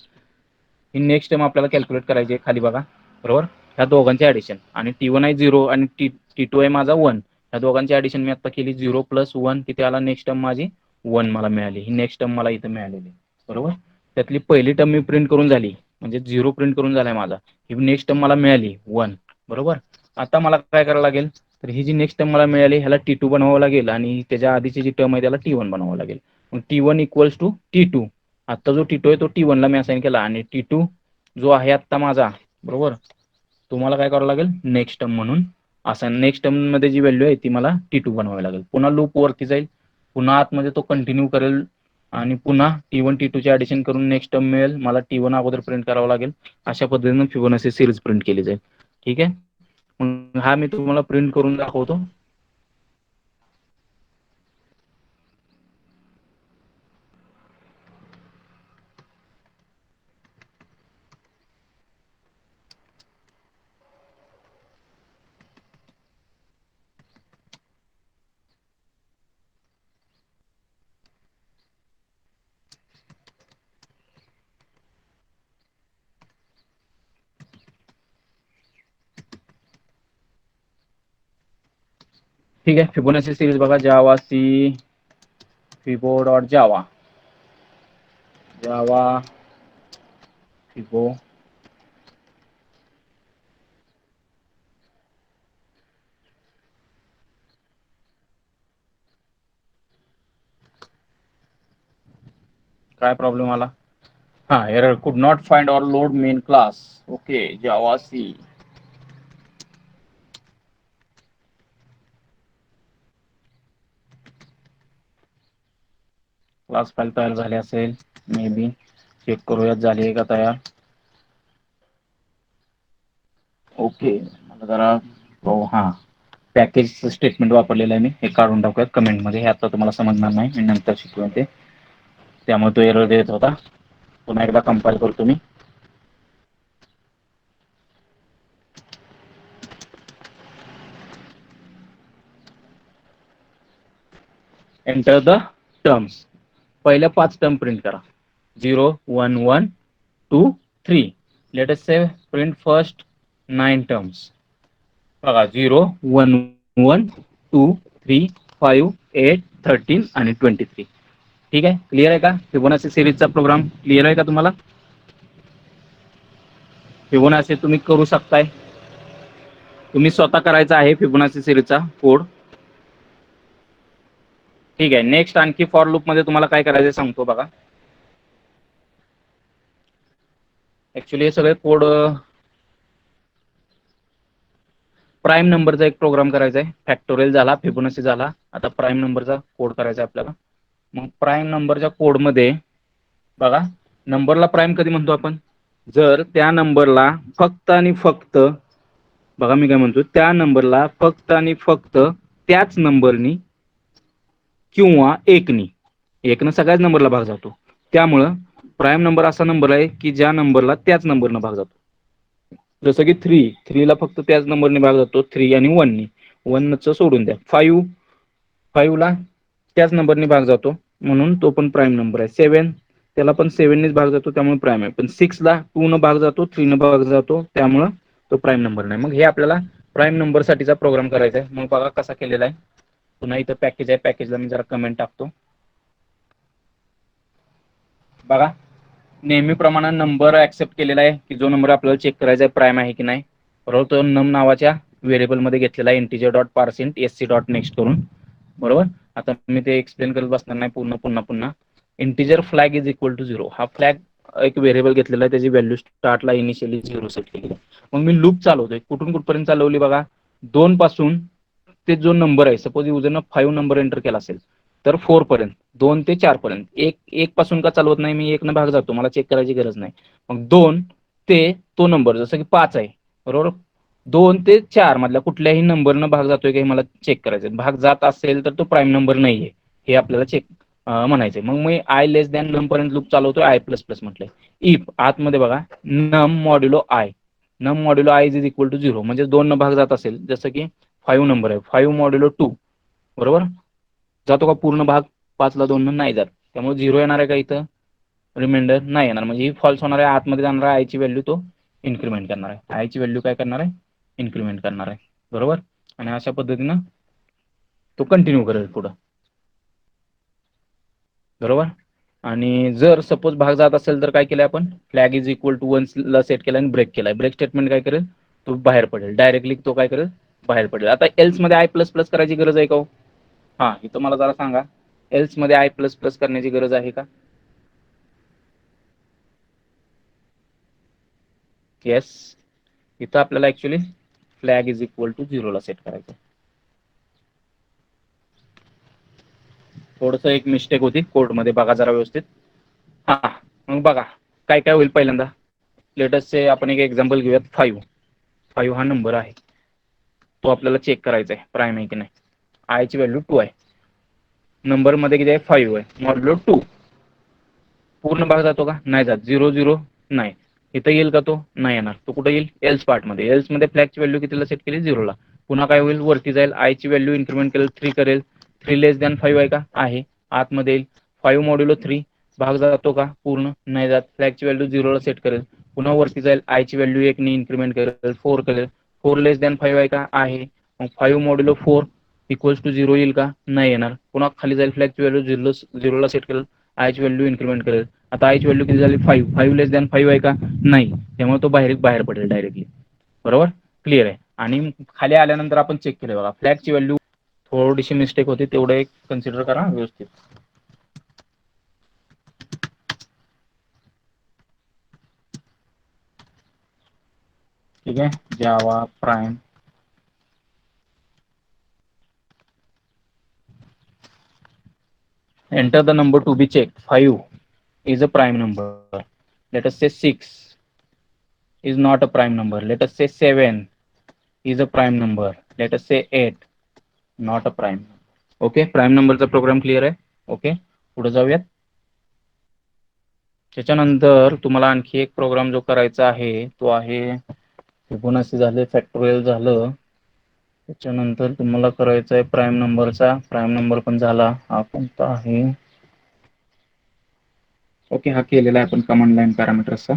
ही नेक्स्ट टर्म आपल्याला कॅल्क्युलेट करायची आहे खाली बघा, बरोबर. ह्या दोघांचे ऍडिशन आणि T1 आहे 0 आणि T2 आहे माझा 1. ह्या दोघांची ऍडिशन मी आता केली. 0 प्लस 1 किती आला, नेक्स्ट टर्म माझी 1 मला मिळाली. ही नेक्स्ट टर्म मला इथं मिळालेली, बरोबर. त्यातली पहिली टर्म मी प्रिंट करून झाली, म्हणजे 0 प्रिंट करून झालाय माझा. ही नेक्स्ट टर्म मला मिळाली 1, बरोबर. आता मला काय करायला लागेल, तर ही जी नेक्स्ट टर्म मला मिळाली ह्याला T2 बनवावं लागेल आणि त्याच्या आधीची जी टर्म आहे त्याला T1 बनवावं लागेल. मग T1 इक्वल्स टू T2. आता जो T2 आहे तो T1 ला मी असाइन केला आणि T2 जो आहे आता माझा, बरोबर, तुम्हाला काय करावं लागेल, नेक्स्ट टर्म म्हणून असाइन. नेक्स्ट टर्म मध्ये जी व्हॅल्यू आहे ती मला T2 बनवावी लागेल. पुन्हा लूप वरती जाईल, पुन्हा आतमध्ये तो कंटिन्यू करेल आणि पुन्हा T1 T2 चे ऍडिशन करून नेक्स्ट टर्म मिळेल. मला T1 अगोदर प्रिंट करावं लागेल. अशा पद्धतीने फिबोनाची सिरीज प्रिंट केली जाईल. ठीक आहे, मग हा मी तुम्हाला प्रिंट करून दाखवतो. ठीक आहे, फिबोनाची सिरीज बघा, जावा सी फिबो डॉट जावा फिबो काय प्रॉब्लेम आला, हा error could not find or load main class. Okay, Java C class file तयार झाली असेल, मे बी चेक करूयात झाली आहे का तयार. ओके, मला जरा हा पॅकेज स्टेटमेंट वापरलेलं आहे मी, हे काढून टाकूयात कमेंटमध्ये. हे आता तुम्हाला समजणार नाही, मी नंतर शिकवेन ते, त्यामुळे तो एरर देत होता. पुन्हा एकदा कंपाईल करतो मी. एंटर द टर्म्स, पहिल्या 5 टर्म प्रिंट करा. 0 1 1 2 3. लेट अस से प्रिंट फर्स्ट 9 टर्म्स. बघा 0 1 1 2 3 5 8 13 आणि 23. ठीक आहे, क्लिअर आहे का फिबोनाची सिरीजचा प्रोग्राम? क्लिअर आहे का तुम्हाला? फिबोनाची तुम्ही करू शकताय, तुम्ही स्वतः करायचा आहे फिबोनाची सिरीजचा कोड. ठीक आहे, नेक्स्ट आणखी फॉर लूप मध्ये तुम्हाला काय करायचं सांगतो बघा. ऍक्च्युली हे सगळे कोड प्राईम नंबरचा एक प्रोग्राम करायचा आहे. फॅक्टोरियल झाला, फिबोनाची झाला, आता प्राईम नंबरचा कोड करायचा आहे आपल्याला. मग प्राईम नंबरच्या कोडमध्ये बघा, नंबरला प्राईम कधी म्हणतो आपण, जर त्या नंबरला फक्त आणि फक्त, बघा मी काय म्हणतो, त्या नंबरला फक्त आणि फक्त त्याच नंबरनी किंवा एकनं सगळ्याच नंबरला भाग जातो. त्यामुळं प्राईम नंबर असा नंबर आहे की ज्या नंबरला त्याच नंबरनं भाग जातो. जसं की 3 ला फक्त त्याच नंबरने भाग जातो, 3 आणि 1 नी. 1 च सोडून द्या. 5 ला त्याच नंबरने भाग जातो, म्हणून तो पण प्राईम नंबर आहे. 7 त्याला पण 7 भाग जातो त्यामुळे प्राईम आहे. पण 6ला 2 न भाग जातो, 3 न भाग जातो त्यामुळं तो प्राईम नंबर नाही. मग हे आपल्याला प्राईम नंबर साठीचा प्रोग्राम करायचा आहे. मग बघा कसा केलेला आहे. पुन्हा इथं पॅकेज आहे, पॅकेजला मी जरा कमेंट टाकतो. बघा, नेहमीप्रमाणे नंबर ऍक्सेप्ट केलेला आहे की जो नंबर आपल्याला चेक करायचा आहे प्राईम आहे की नाही. बरोबर, तो नम नावाच्या व्हेरिएबलमध्ये घेतलेला आहे integer dot parseInt SC dot next करून. बरोबर, आता मी ते एक्सप्लेन करत बसणार नाही पुन्हा. Integer flag is equal to 0 हा फ्लॅग एक व्हेरिएबल घेतलेला आहे, त्याची व्हॅल्यू स्टार्टला इनिशियली 0 सेट केली आहे. मग मी लूप चालवतोय, कुठून कुठपर्यंत चालवली बघा, 2 पासून ते जो नंबर आहे, सपोज युजरनं 5 नंबर एंटर केला असेल तर 4 पर्यंत, 2 ते 4 पर्यंत. एक पासून का चालवत नाही मी, 1 न भाग जातो, मला चेक करायची गरज नाही. मग 2 ते तो नंबर जसं की 5 आहे, बरोबर, 2 ते 4 मधल्या कुठल्याही नंबरनं भाग जातोय का मला चेक करायचं. भाग जात असेल तर तो प्राईम नंबर नाहीये हे आपल्याला चेक म्हणायचंय. मग मी आय लेस दॅन नम पर्यंत लूप चालवतोय, आय प्लस प्लस म्हटलंय. इफ आतमध्ये बघा, num modulo I, num modulo I is equal to 0 म्हणजे 2 न भाग जात असेल, जसं की 5 नंबर आहे, 5 मॉड्युलो 2, बरोबर, जातो का पूर्ण भाग, 5ला 2 नाही जात, त्यामुळे 0 येणार आहे का इथं, रिमाइंडर नाही येणार, म्हणजे ही फॉल्स होणार आहे. आतमध्ये जाणार आहे, आयची व्हॅल्यू तो इन्क्रीमेंट करणार आहे, आयची व्हॅल्यू काय करणार आहे, इन्क्रीमेंट करणार आहे. बरोबर, आणि अशा पद्धतीनं तो कंटिन्यू करेल पुढं. बरोबर, आणि जर सपोज भाग जात असेल तर काय केलंय आपण, फ्लॅग इज इक्वल टू 1 ला सेट केला आणि ब्रेक केलाय. ब्रेक स्टेटमेंट काय करेल, तो बाहेर पडेल डायरेक्टली, तो काय करेल, बाहेर पडेल. आता एल्स मध्ये आय प्लस प्लस करायची गरज आहे का हो? हा, इथं मला जरा सांगा, एल्स मध्ये आय प्लस प्लस करण्याची गरज आहे का? येस, इथं आपल्याला actually flag is equal to 0 ला सेट करायचं. थोडंसं एक मिस्टेक होती कोडमध्ये, बघा जरा व्यवस्थित. हा, मग बघा काय काय होईल. पहिल्यांदा लेटेस्ट से आपण एक एक्झाम्पल घेऊयात. 5 हा नंबर आहे, तो आपल्याला चेक करायचा आहे प्राईम आहे की नाही. आयची व्हॅल्यू 2 आहे, नंबर मध्ये किती आहे, 5 आहे, मॉड्युलो 2. पूर्ण भाग जातो का, नाही जात, 0 0 नाही. इथं येईल का, तो नाही येणार. तो कुठे येईल, एल्स पार्ट मध्ये. एल्स मध्ये फ्लॅगची व्हॅल्यू कितीला सेट केली, 0 ला. पुन्हा काय होईल, वरती जाईल, आयची व्हॅल्यू इन्क्रीमेंट करेल, 3 करेल. 3 लेस दॅन 5 आहे का, आहे, आतमध्ये येईल. 5 मॉड्युलो 3, भाग जातो का पूर्ण, नाही जात. फ्लॅगची व्हॅल्यू 0 ला सेट करेल, पुन्हा वरती जाईल, आयची व्हॅल्यू 1 ने इन्क्रीमेंट करेल, 4 करेल. 4 लेस दॅन 5 आहे का, आहे. मग 5 मॉड्युलो 4 इक्वल्स टू 0 येईल का, नाही येणार. पुन्हा खाली जाईल, फ्लॅगची व्हॅल्यू 0 ला सेट करेल, आयची व्हॅल्यू इन्क्रीमेंट करेल. आता आयची व्हॅल्यू किती झाली, 5 लेस दॅन 5 आहे का, नाही. त्यामुळे तो बाहेर पडेल डायरेक्टली. बरोबर, क्लिअर आहे. आणि खाली आल्यानंतर आपण चेक केलं बघा, फ्लॅगची व्हॅल्यू थोडीशी मिस्टेक होती, तेवढं एक कन्सिडर करा व्यवस्थित. ठीक आहे, जावा prime enter the number to be checked. 5 is a prime number. Let us say 6 is not a prime number. Let us say 7 is a prime number. Let us say 8 not a prime. Okay, prime नंबरचा programme clear आहे. Okay, पुढे जाऊयात. त्याच्यानंतर तुम्हाला आणखी एक programme जो करायचा आहे तो आहे, फिबोनाची झाले, फॅक्टोरियल झालं. त्याच्यानंतर तुम्हाला करायचा आहे प्राईम नंबरचा. प्राईम नंबर पण झाला. हा कोणता आहे, ओके, हा केलेला आहे आपण कमांड लाईन पॅरामीटर्सचा,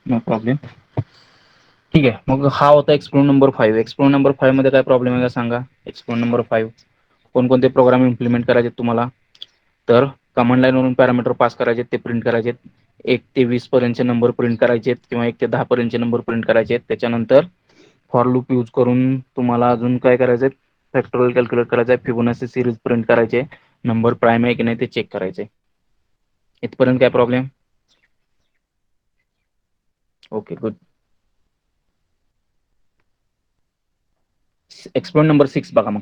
नो प्रॉब्लेम. ठीक आहे, मग हा होता एक्सप्लोर नंबर 5. एक्सप्लोर नंबर 5 मध्ये काय प्रॉब्लेम आहे का सांगा. एक्सप्लोर नंबर 5 कोणकोणते प्रोग्राम इम्प्लिमेंट करायचे तुम्हाला, तर कमांड लाईनवरून पॅरामीटर पास करायचे, ते प्रिंट करायचे. 1 ते 20 पर्यंतचे नंबर प्रिंट करायचे किंवा 1 ते 10 पर्यंतचे नंबर प्रिंट करायचे. त्याच्यानंतर फॉर लूप यूज करून तुम्हाला अजून काय करायचंय, फॅक्टोरियल कॅल्क्युलेट करायचं आहे, फिबोनाची सिरीज प्रिंट करायचे, नंबर प्राईम आहे की नाही ते चेक करायचे. इथपर्यंत काय problem, okay good. Explore number 6 बघा मग.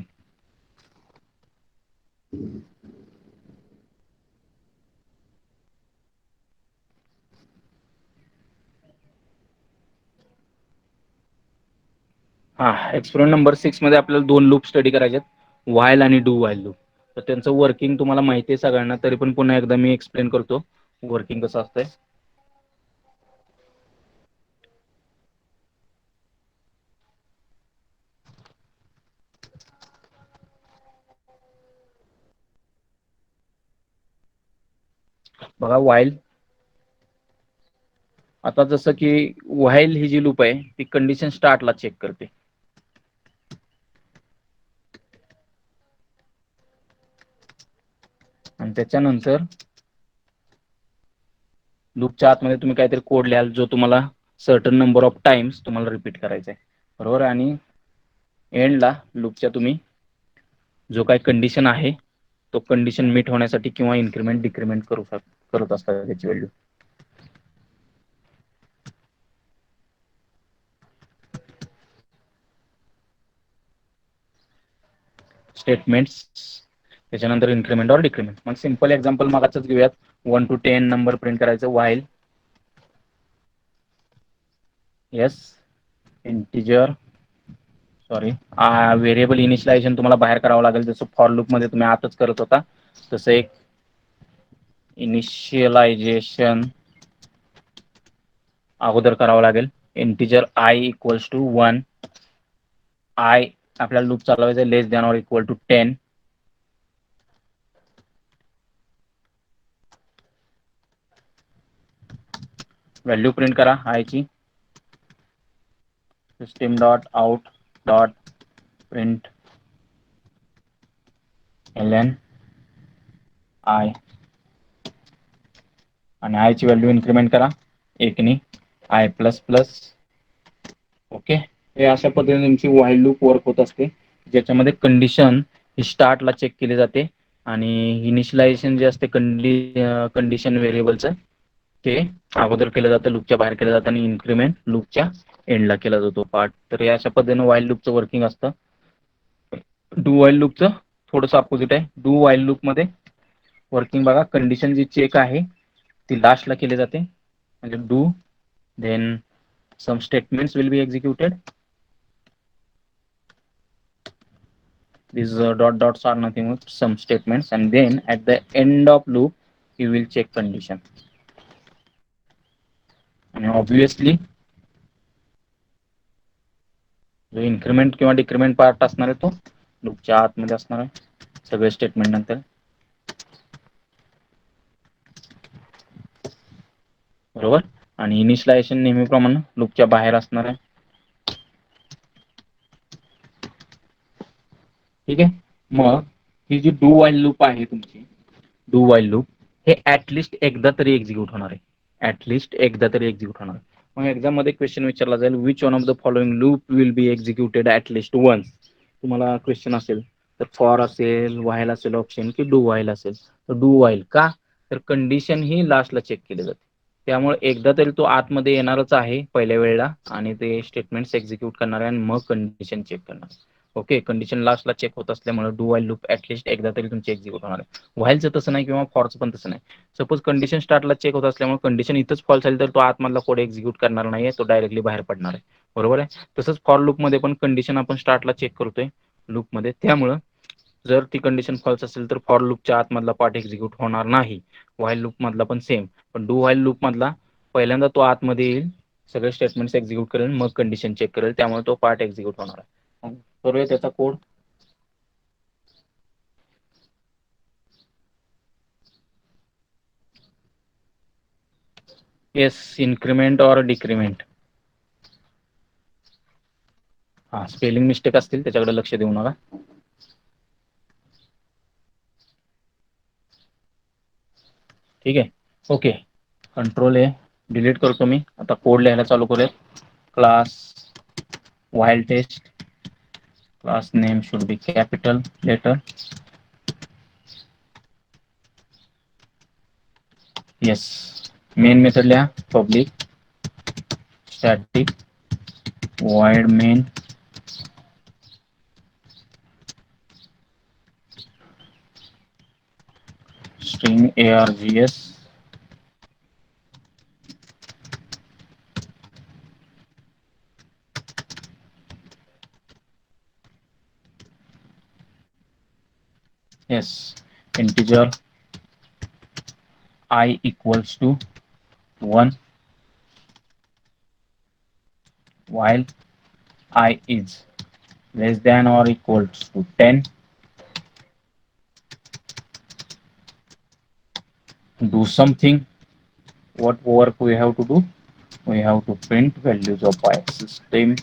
हा, एक्सपेरिमेंट नंबर 6 मध्ये आपल्याला 2 लूप स्टडी करायचे, व्हाईल आणि डू व्हाईल लूप. तर त्यांचं वर्किंग तुम्हाला माहिती आहे सगळ्यांना, तरी पण पुन्हा एकदा मी एक्सप्लेन करतो वर्किंग कसं असतंय. बघा while, आता जसं की while ही जी लूप आहे ती कंडिशन स्टार्टला चेक करते. आणि त्याच्यानंतर लूपच्या आतमध्ये तुम्ही काहीतरी कोड लिहाल जो तुम्हाला सर्टन नंबर ऑफ टाइम्स तुम्हाला रिपीट करायचा आहे, बरोबर. आणि एंडला लूपच्या तुम्ही जो काही कंडिशन आहे तो कंडिशन मीट होण्यासाठी किंवा इन्क्रीमेंट डिक्रीमेंट करत असतात त्याची व्हॅल्यू. स्टेटमेंट्स त्याच्यानंतर इन्क्रीमेंट ऑर डिक्रीमेंट. मग सिंपल एक्झाम्पल मागाच घेऊयात. 1 to 10 नंबर प्रिंट करायचं while yes integer variable initialization तुम्हाला बाहेर करावं लागेल, जसं फॉर लूप मध्ये तुम्ही आतच करत होता तसं एक इनिशियलायझेशन अगोदर करावं लागेल. Integer i equals to 1, i आपल्याला लूप चालवायचं less than or equal to 10. Value print करा i ची. System dot out dot print ln i आणि i ची व्हॅल्यू इन्क्रीमेंट करा 1 नी i प्लस प्लस. ओके, हे अशा पद्धतीने तुमची while लूप वर्क होत असते, ज्याच्यामध्ये कंडिशन ही स्टार्टला चेक केली जाते आणि इनिशियलायझेशन जे असते कंडिशन व्हेरिएबलचं ते अगोदर केलं जातं, लूपच्या बाहेर केलं जातं आणि इन्क्रीमेंट लूपच्या एंडला केला जातो पार्ट. तर या अशा पद्धतीने while लूपचं वर्किंग असतं. डू while लूपचं थोडंसं अपोजिट आहे. डू while लूप मध्ये वर्किंग बघा, कंडिशन जी चेक आहे ती लास्टला केली जाते, म्हणजे do then some statements will be executed. These dot dots are nothing but some statements, and then at the end of loop you will check condition. And obviously जो increment किंवा decrement part असणार आहे तो लूपच्या आतमध्ये असणार आहे सगळे स्टेटमेंट नंतर, बरोबर. आणि इनिशियलायझेशन नेहमीप्रमाणे लूपच्या बाहेर असणार आहे. ठीक आहे. मग ही जी डू वाईल लूप आहे तुमची, डू वाईल लूप हे ऍटलिस्ट एकदा तरी एक्झिक्यूट होणार आहे, ऍटलिस्ट एकदा तरी एक्झिक्यूट होणार आहे. मग एक्झाम मध्ये क्वेश्चन विचारला जाईल, which one of the following loop will be executed at least once. तुम्हाला क्वेश्चन असेल तर फॉर असेल, व्हाईल असेल ऑप्शन, की डू व्हाईल असेल. तर डू व्हाईल का, तर कंडिशन ही लास्टला चेक केली जाते, त्यामुळे एकदा तरी तो आतमध्ये येणारच आहे पहिल्या वेळेला आणि ते स्टेटमेंट्स एक्झिक्यूट करणार आहे आणि मग कंडिशन चेक करणार. ओके, कंडिशन लास्टला चेक होत असल्यामुळे डू व्हाईल लूप ऍटलिस्ट एकदा तरी तुमची एक्झिक्यूट होणार आहे. व्हाईलचं तसं नाही किंवा फॉरचं पण तसं नाही. सपोज कंडिशन स्टार्टला चेक होत असल्यामुळे कंडिशन इथंच फॉल्स झाली तर तो आतमधला कोड एक्झिक्यूट करणार नाहीये, तो डायरेक्टली बाहेर पडणार आहे, बरोबर आहे. तसंच फॉर लूप मध्ये पण कंडिशन आपण स्टार्टला चेक करतोय लूप मध्ये, त्यामुळं जर ती कंडिशन फॉल्स असेल तर फॉर लूपच्या आतमधला पार्ट एक्झिक्यूट होणार नाही. व्हाईल लूप मधला पण सेम, पण डू व्हाईल लूप मधला पहिल्यांदा तो आतमध्ये येईल, सगळे स्टेटमेंट्स एक्झिक्यूट करेल, मग कंडिशन चेक करेल, त्यामुळे तो पार्ट एक्झिक्यूट होणार आहे. करूया त्याचा code. Yes, increment or decrement. हा, स्पेलिंग मिस्टेक असतील त्याच्याकडे लक्ष देऊ नका. ठीक आहे. ओके, कंट्रोल ए डिलीट करतो मी. आता कोड लिहायला चालू करूयात. Class while test, class name should be capital letter. Yes, main method लिहा public static void main string args. Yes, integer I equals to 1 while I is less than or equals to 10. do something. What work we have to do? We have to print values of I. System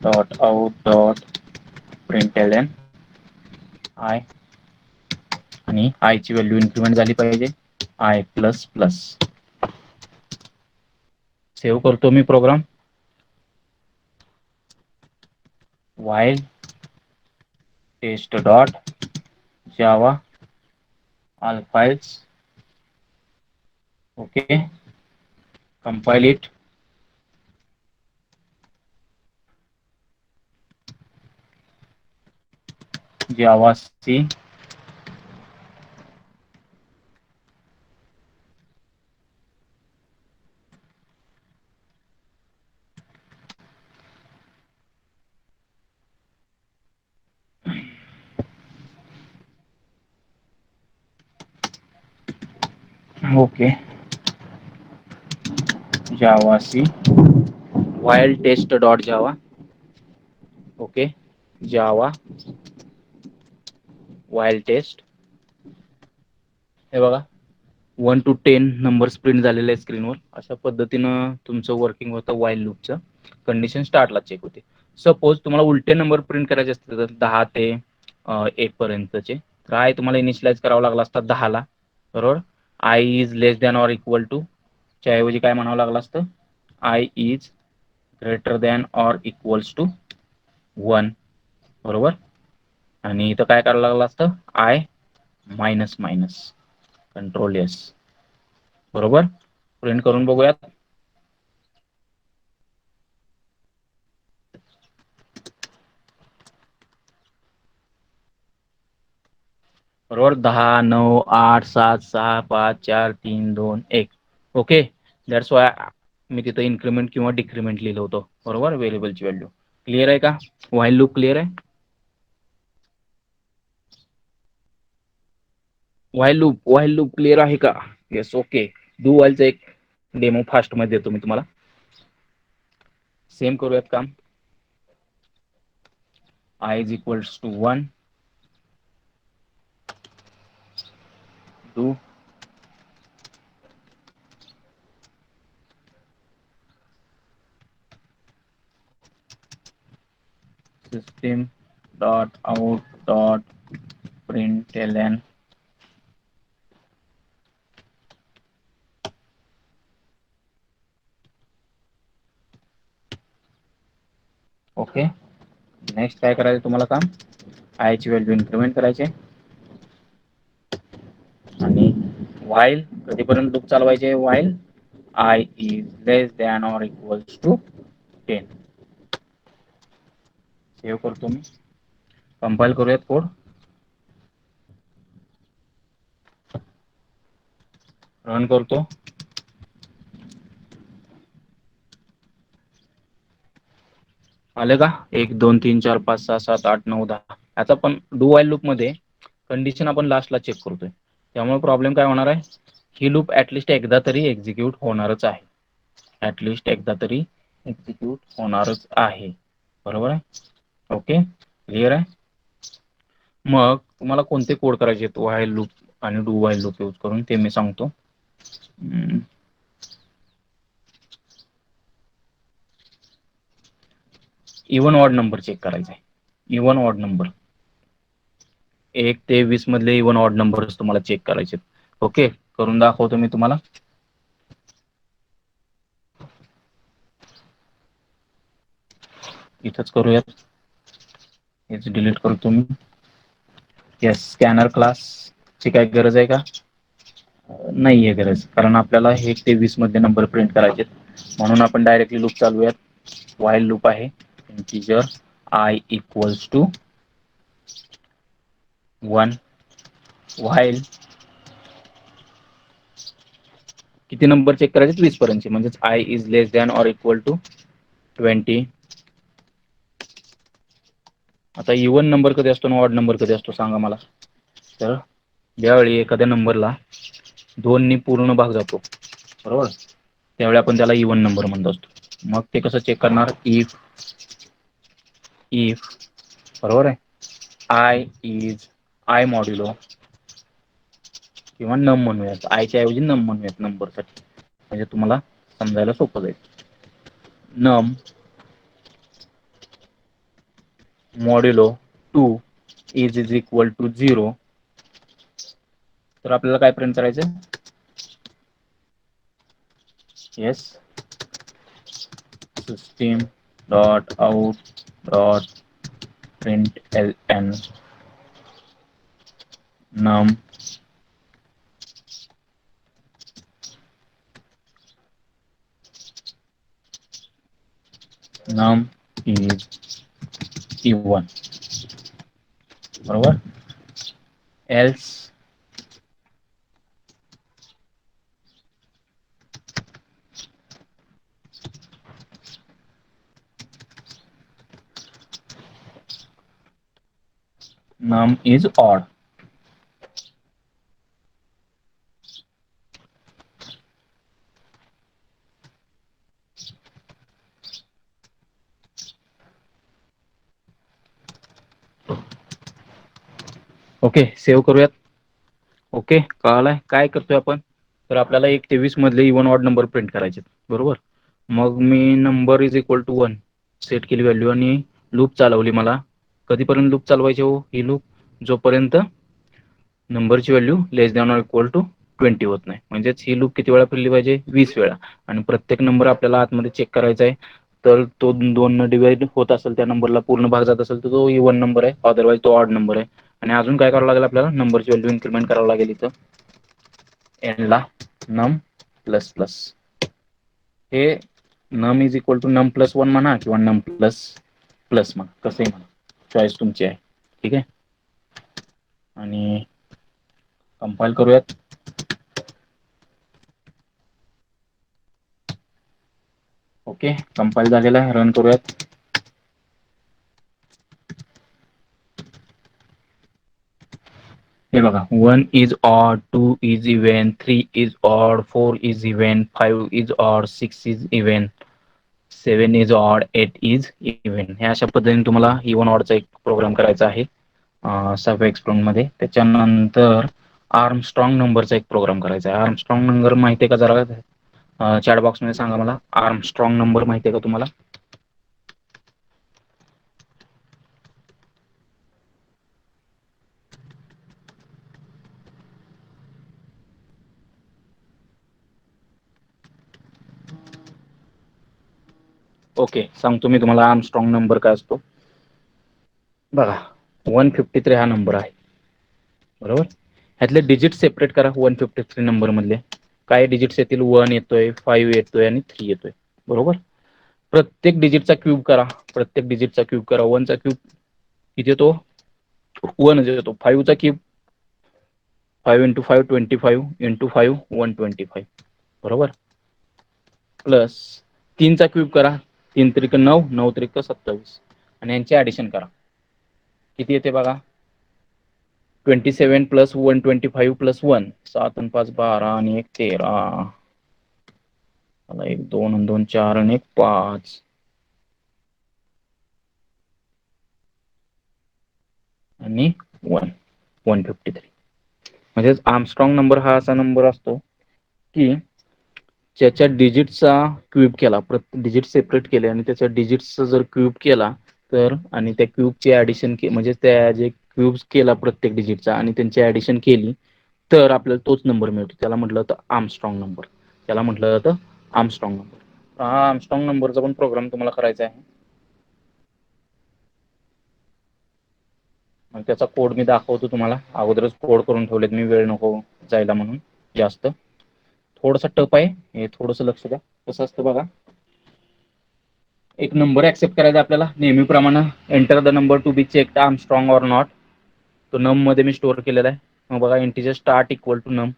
dot out dot println I, आणि I ची value increment झाली पाहिजे I plus plus. Save करतो मी programme. while test dot java all files. Okay, compile it. Java C. Okay, Java C while test dot java. Okay, Java while test. हे बघा 1 to 10 numbers print झालेले आहे स्क्रीनवर. अशा पद्धतीनं तुमचं वर्किंग होतं वाईल लूपचं. कंडिशन स्टार्टला चेक होते. सपोज तुम्हाला उलटे नंबर प्रिंट करायचे असतील तर 10 ते 1 पर्यंतचे, तर आय तुम्हाला इनिशियलाइज करावं लागला असता 10ला, बरोबर. I is less than or equal to च्या ऐवजी काय म्हणावं लागलं असतं? I is greater than or equals to 1, बरोबर. आणि इथं काय करायला लागलं असतं? I minus minus control S, बरोबर. प्रिंट करून बघूयात. बरोबर 10, 9, 8, 7, 6, 5, 4, 3, 2, 1. ओके, दॅट्स वाय मी तिथं इन्क्रीमेंट किंवा डिक्रीमेंट लिहिलं होतं, बरोबर. व्हेरिएबलची व्हॅल्यू क्लिअर आहे का? व्हाईल लूप क्लिअर आहे? व्हाईल लूप क्लिअर आहे का? येस. ओके, डू व्हाईलचा एक डेमो फास्ट मध्ये देतो मी तुम्हाला. सेम करूयात काम. I is equals to 1, do system dot out dot println okay. Next काय करायचं तुम्हाला काम? आय ची व्हॅल्यू इन्क्रीमेंट करायचे आणि व्हाईल कधीपर्यंत लूप चालवायचे? While I is less than or equals to 10. Save करतो मी. कंपाइल करूयात कोड. रन करतो. आले का? 1 2 3 4 5 6 7 8 9 10. आता पण डू व्हाईल लूप मध्ये कंडिशन आपण लास्टला चेक करतोय, त्यामुळे प्रॉब्लेम काय होणार आहे? ही लूप ऍटलिस्ट एकदा तरी एक्झिक्यूट होणारच आहे. ऍटलिस्ट एकदा तरी एक्झिक्यूट होणारच आहे, बरोबर आहे. ओके, क्लिअर आहे. मग तुम्हाला कोणते कोड करायचे आहेत व्हाईल लूप आणि डू व्हाईल लूप यूज करून ते मी सांगतो. इवन ऑड नंबर चेक करायचा आहे. इवन ऑड नंबर 1 ते 20 मधले इवन ऑड नंबर्स तुम्हाला चेक करायचे. ओके, करून दाखवतो मी तुम्हाला. इथंच करूयात. हेच डिलीट करतो मी. येस, स्कॅनर क्लास ची काय गरज आहे का? नाहीये गरज, कारण आपल्याला 1 ते 20 मध्ये नंबर प्रिंट करायचे, म्हणून आपण डायरेक्टली लूप चालवूयात. व्हाईल लूप आहे. Integer I equals to 1 while किती नंबर चेक करायचे? 20 पर्यंतचे, म्हणजेच I is less than or equal to 20. आता इवन नंबर कधी असतो आणि ऑड नंबर कधी असतो सांगा मला. तर ज्यावेळी एखाद्या नंबरला 2 नी पूर्ण भाग जातो, बरोबर, त्यावेळी आपण त्याला इवन नंबर म्हणत असतो. मग ते कसं चेक करणार? इफ बरोबर आहे, आय इज आय मॉड्युलो किंवा नम म्हणूयात, आयच्या ऐवजी नम म्हणूयात नंबरसाठी, म्हणजे तुम्हाला समजायला सोपं जाईल. नम मॉड्युलो 2 इज इक्वल टू 0. तर आपल्याला काय प्रिंट करायचं? Yes, system dot out dot print L N num num is even, बरोबर. Else num is odd. Okay, save करूयात. ओके, कळालाय काय करतोय आपण? तर आपल्याला 1 ते 20 मधले इवन ऑड नंबर प्रिंट करायचे, बरोबर. मग मी number is equal to 1 set केली व्हॅल्यू आणि लूप चालवली. मला कधीपर्यंत लूप चालवायचे हो? ही लूप जोपर्यंत नंबरची value less than or equal to 20 होत नाही. म्हणजेच ही लूप किती वेळा फिरली पाहिजे? 20 वेळा. आणि प्रत्येक नंबर आपल्याला आतमध्ये चेक करायचा आहे. तर तो 2 न डिवाइड होत असेल, त्या नंबरला पूर्ण भाग जात असेल तर तो इवन नंबर आहे, अदरवाईज तो ऑड नंबर आहे. आणि अजून काय करावं लागेल आपल्याला? नंबरची व्हॅल्यू इन्क्रीमेंट करावं लागेल इथं एन ला नम प्लस प्लस. हे num is equal to num plus 1 म्हणा किंवा नम प्लस प्लस म्हणा, कसंही म्हणा, चॉईस तुमची आहे. ठीक आहे. आणि कंपाइल करूयात. ओके, कंपाइल झालेला आहे. रन करूयात. हे बघा, 1 is odd, 2 is even, 3 is odd, 4 is even, 5 is odd, 6 is even, 7 is odd, 8 is even. हे अशा पद्धतीने तुम्हाला इव्हन ऑडचा एक प्रोग्राम करायचा आहे सॅव्ह एक्सप्लोन मध्ये. त्याच्यानंतर आर्मस्ट्रॉंग नंबरचा एक प्रोग्राम करायचा आहे. आर्मस्ट्रॉंग नंबर माहिती आहे का? जरा चॅट बॉक्स मध्ये सांगा मला. आर्मस्ट्रॉंग नंबर माहिती आहे का तुम्हाला? ओके, सांगतो मी तुम्हाला आर्मस्ट्रॉंग नंबर काय असतो. बघा, 153 हा नंबर आहे, बरोबर. ह्यातले डिजिट सेपरेट करा. 153 नंबर मधले काय डिजिट्स येतील? 1 येतोय, 5 येतोय आणि 3 येतोय, बरोबर. प्रत्येक डिजिटचा क्यूब करा. प्रत्येक डिजिटचा क्यूब करा. 1 चा क्यूब किती येतो? 1 येतो. 5 चा क्यूब 5 × 5 25 × 5 125, बरोबर. प्लस 3 चा क्यूब करा. 3 त्रिक 9, 9 त्रिक 27 आणि यांचे ऍडिशन करा. किती येते बघा? 27 प्लस 125 प्लस 1, 7 आणि 5 12 आणि 1 13, 1 2 आणि 2 4 आणि 1 5 आणि 1 153. म्हणजेच आर्मस्ट्रॉंग नंबर हा असा नंबर असतो की ज्याच्या डिजिटचा क्यूब केला, प्रत्येक डिजिट सेपरेट केले आणि त्याच्या डिजिटचा जर क्यूब केला तर, आणि त्या क्यूबची ऍडिशन म्हणजे त्या जे क्यूब्स केला प्रत्येक डिजिटचा आणि त्यांची ऍडिशन केली तर आपल्याला तोच नंबर मिळतो. त्याला म्हटलं जातं आर्मस्ट्रॉंग नंबर. त्याला म्हटलं जातं आर्मस्ट्रॉंग नंबर. हा आर्मस्ट्रॉंग नंबरचा पण प्रोग्राम तुम्हाला करायचा आहे. मग त्याचा कोड मी दाखवतो तुम्हाला. अगोदरच कोड करून ठेवलेत मी, वेळ नको जायला म्हणून जास्त. थोडंसं टफ आहे हे, थोडंसं लक्ष द्या. कसं असतं बघा, एक नंबर ऍक्सेप्ट करायचा आपल्याला नेहमीप्रमाणे. Enter the number to be checked Armstrong or not. तो नम मध्ये मी स्टोअर केलेला आहे. मग बघा, इंटिजर स्टार्ट इक्वल टू नम,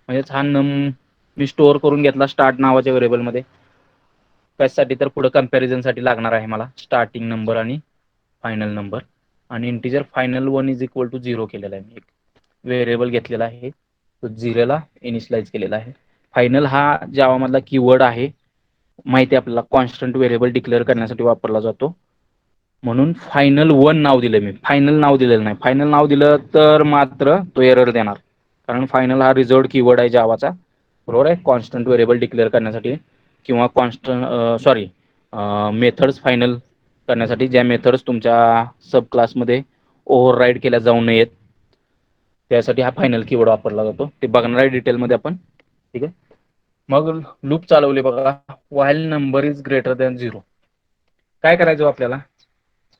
म्हणजेच हा नम मी स्टोअर करून घेतला स्टार्ट नावाच्या व्हेरिएबल मध्ये. कशासाठी? तर पुढे कंपॅरिझनसाठी लागणार आहे मला स्टार्टिंग नंबर आणि फायनल नंबर. आणि integer final 1 is equal to 0 केलेला आहे. मी एक व्हेरिएबल घेतलेला आहे, तो 0 ला इनिशियलाइज केलेला आहे. फायनल हा जावा मधला कीवर्ड आहे, माहिती आहे आपल्याला, कॉन्स्टंट व्हेरिएबल डिक्लेअर करण्यासाठी वापरला जातो. म्हणून फायनल 1 नाव दिलं मी. फायनल नाव दिलेलं नाही. फायनल नाव दिलं तर मात्र तो एरर देणार. कारण फायनल हा रिझर्व्ड कीवर्ड आहे जावाचा, बरोबर आहे, कॉन्स्टंट व्हेरिएबल डिक्लेअर करण्यासाठी किंवा कॉन्स्टंट सॉरी मेथड्स फायनल करण्यासाठी, ज्या मेथड्स तुमच्या सब क्लासमध्ये ओव्हरराईड केल्या जाऊ नयेत त्यासाठी हा फायनल कीवर्ड वापरला जातो. ते बघणार आहे डिटेलमध्ये आपण. ठीक आहे. मग लूप चालवले बघा. While number is greater than 0. काय करायचं आपल्याला,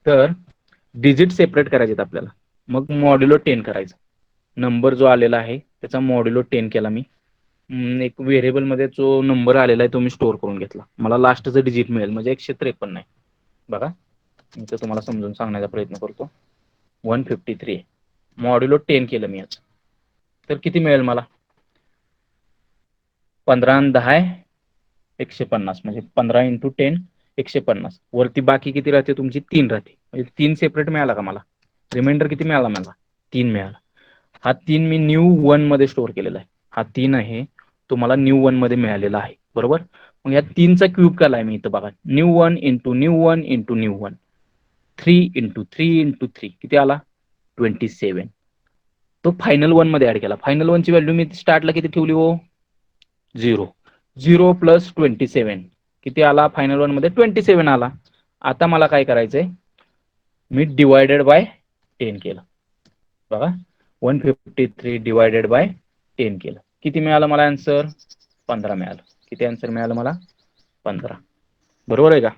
तर डिजिट सेपरेट करायचे आपल्याला. मग मॉड्युलो 10 करायचं. नंबर जो आलेला आहे त्याचा मॉड्युलो 10 केला मी. एक व्हेरिएबलमध्ये जो नंबर आलेला आहे तो मी स्टोअर करून घेतला. मला लास्टचं डिजिट मिळेल, म्हणजे 153 आहे. बघा, मी तर तुम्हाला समजून सांगण्याचा प्रयत्न करतो. 153 मॉड्युलो 10 केलं मी याचं, तर किती मिळेल मला? 15 आणि 10 150, म्हणजे 15 × 10 150. वरती बाकी किती राहते तुमची? 3 राहते. म्हणजे 3 सेपरेट मिळाला का मला? रिमाइंडर किती मिळाला मला? 3 मिळाला. हा 3 मी न्यू 1 मध्ये स्टोअर केलेला आहे. हा 3 आहे तो मला न्यू 1 मध्ये मिळालेला आहे, बरोबर. मग या 3चा क्यूब केलाय मी इथं बघा. न्यू 1 × न्यू 1 × न्यू 1, 3 × 3 × 3 किती आला? 27. तो फायनल 1 मध्ये ऍड केला. फायनल 1 ची व्हॅल्यू मी स्टार्टला किती ठेवली हो? 0. 0 + 27 किती आला? फायनल 1 मध्ये 27 आला. आता मला काय करायचंय, मी डिवायडेड बाय 10 केलं. बघा, 153 डिवायडेड बाय 10 केलं. किती मिळालं मला आन्सर? 15 मिळालं. किती आन्सर मिळालं मला? 15. बरोबर आहे का?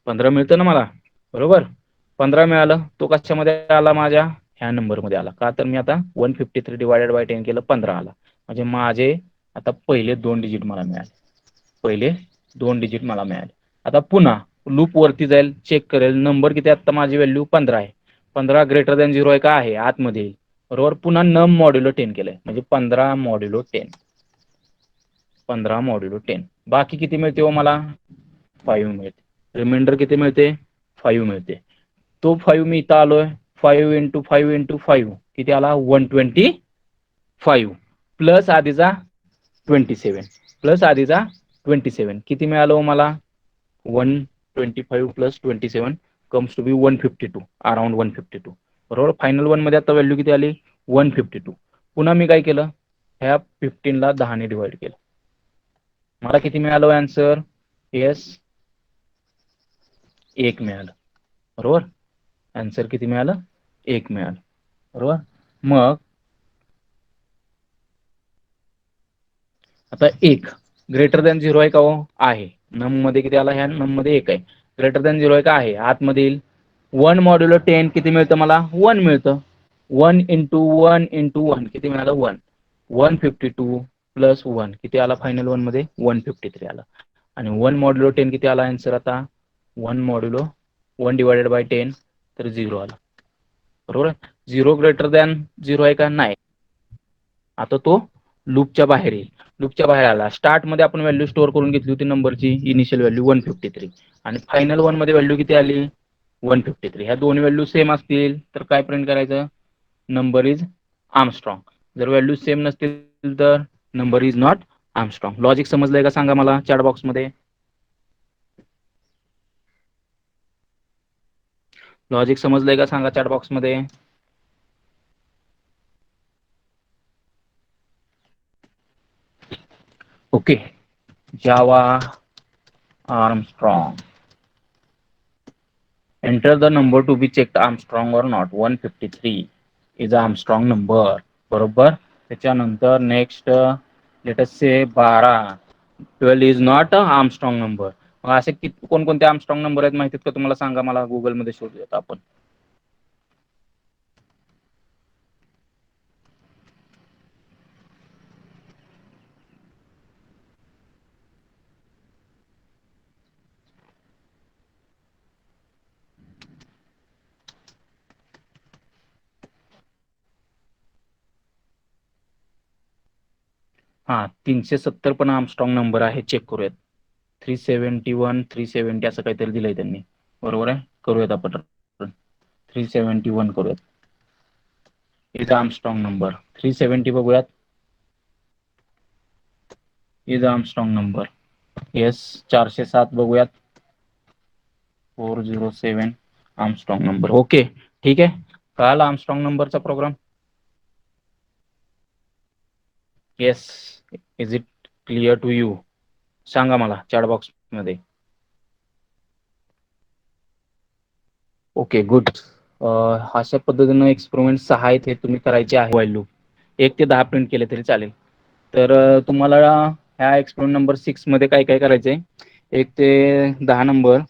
15 मिळतं ना मला, बरोबर. 15 मिळालं. तो कशामध्ये आला? माझ्या ह्या नंबरमध्ये आला. का तर मी आता 153 डिवायडेड बाय 10 केलं, 15 आला. म्हणजे माझे आता पहिले 2 डिजिट मला मिळाले. पहिले 2 डिजिट मला मिळाले. आता पुन्हा लूप वरती जाईल, चेक करेल नंबर किती. आता माझी व्हॅल्यू 15 आहे. 15 ग्रेटर दॅन 0 आहे का? आहे, आतमध्ये, बरोबर. पुन्हा नम मॉड्युलो 10 केलंय, म्हणजे 15 मॉड्युलो 10. 15 मॉड्युलो 10. बाकी किती मिळते हो मला? 5 मिळते. रिमाइंडर किती मिळते? 5 मिळते. तो 5 मी इथं आलोय. 5 × 5 × 5 किती आला? 125 प्लस आधीचा 27 प्लस आधीचा 27 किती मिळालं हो मला? 125 + 27 कम्स टू बी 152, अराउंड 152, बरोबर. फायनल 1 मध्ये आता व्हॅल्यू किती आली? 152. पुन्हा मी काय केलं, ह्या 15 ला 10 ने डिवाइड केलं. मला किती मिळालं आन्सर? येस, 1 मिळालं, बरोबर. आन्सर किती मिळालं? 1 मिळालं, बरोबर. मग आता 1 ग्रेटर दॅन 0 आहे का हो? आहे. नम मध्ये किती आला? ह्या नम मध्ये 1 आहे. ग्रेटर दॅन 0 आहे का? आहे. आतमध्ये येईल. 1 मॉड्युलो 10 किती मिळतं मला? 1 मिळतं. 1 × 1 × 1 किती मिळालं? 1. 152 + 1 किती आला? फायनल 1 मध्ये 153 आला. आणि 1 मॉड्युलो 10 किती आला आन्सर? आता 1 मॉड्युलो 1 डिवायडेड बाय 10 तर 0 आला, बरोबर. 0 ग्रेटर दॅन 0 आहे का? नाही. आता तो लूपच्या बाहेर येईल. लूपच्या बाहेर आला. स्टार्ट मध्ये आपण व्हॅल्यू स्टोअर करून घेतली होती नंबरची, इनिशियल व्हॅल्यू 153, आणि फायनल 1 मध्ये व्हॅल्यू किती आली? 153. ह्या दोन व्हॅल्यू सेम असतील तर काय प्रिंट करायचं? Number is Armstrong. जर व्हॅल्यू सेम नसतील तर number is not Armstrong. Logic समजलंय का? सांगा मला चॅट बॉक्स मध्ये. लॉजिक समजलंय का? सांगा चॅट बॉक्स मध्ये. Okay. Java Armstrong. Enter the number to be checked Armstrong or not. 153 is Armstrong number, बरोबर. त्याच्यानंतर next let us say 12. 12 is not a Armstrong number. मग असे कोणकोणते आर्मस्ट्रॉंग नंबर आहेत माहितीत का तुम्हाला? सांगा मला. गुगल मध्ये शोधूयात आपण. हा, 370 पण आर्मस्ट्रॉंग नंबर आहे. चेक करूयात. 371 370 असं काहीतरी दिलंय त्यांनी, बरोबर आहे. करूयात आपण 371 करूयात. Is Armstrong number. 370 बघूयात. Is Armstrong number. येस. 407 बघूयात. 407 आर्मस्ट्रॉंग नंबर. ओके, ठीक आहे. कळाला आर्मस्ट्रॉंग नंबरचा program. Yes. Is it clear to you? सांगा मला चॅट बॉक्समध्ये. Okay, good. अशा पद्धतीनं एक्सपेरिमेंट 6 आहेत, हे तुम्ही करायचे आहे व्हाईल लूप. 1 ते 10 प्रिंट केले तरी चालेल. तर तुम्हाला ह्या एक्सपेरिमेंट नंबर 6 मध्ये काय काय करायचंय? 1 ते 10 number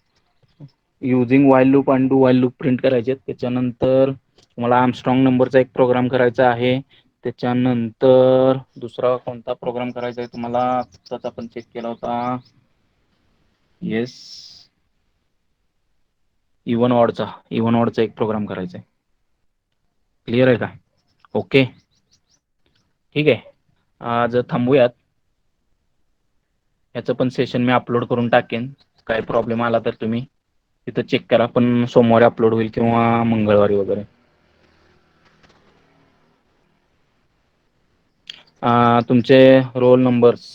using while loop and do while loop print करायचे. त्याच्यानंतर तुम्हाला आर्मस्ट्रॉंग नंबरचा एक प्रोग्राम करायचा आहे. त्याच्यानंतर दुसरा कोणता प्रोग्राम करायचा आहे तुम्हाला? आत्ताच आपण चेक केला होता. येस, इव्हन ऑडचा एक प्रोग्राम करायचा आहे. क्लिअर आहे का? ओके, ठीक आहे. आज थांबूयात. याचं पण सेशन मी अपलोड करून टाकेन. काही प्रॉब्लेम आला तर तुम्ही तिथं चेक करा. पण सोमवारी अपलोड होईल किंवा मंगळवारी वगैरे. तुमचे रोल नंबर्स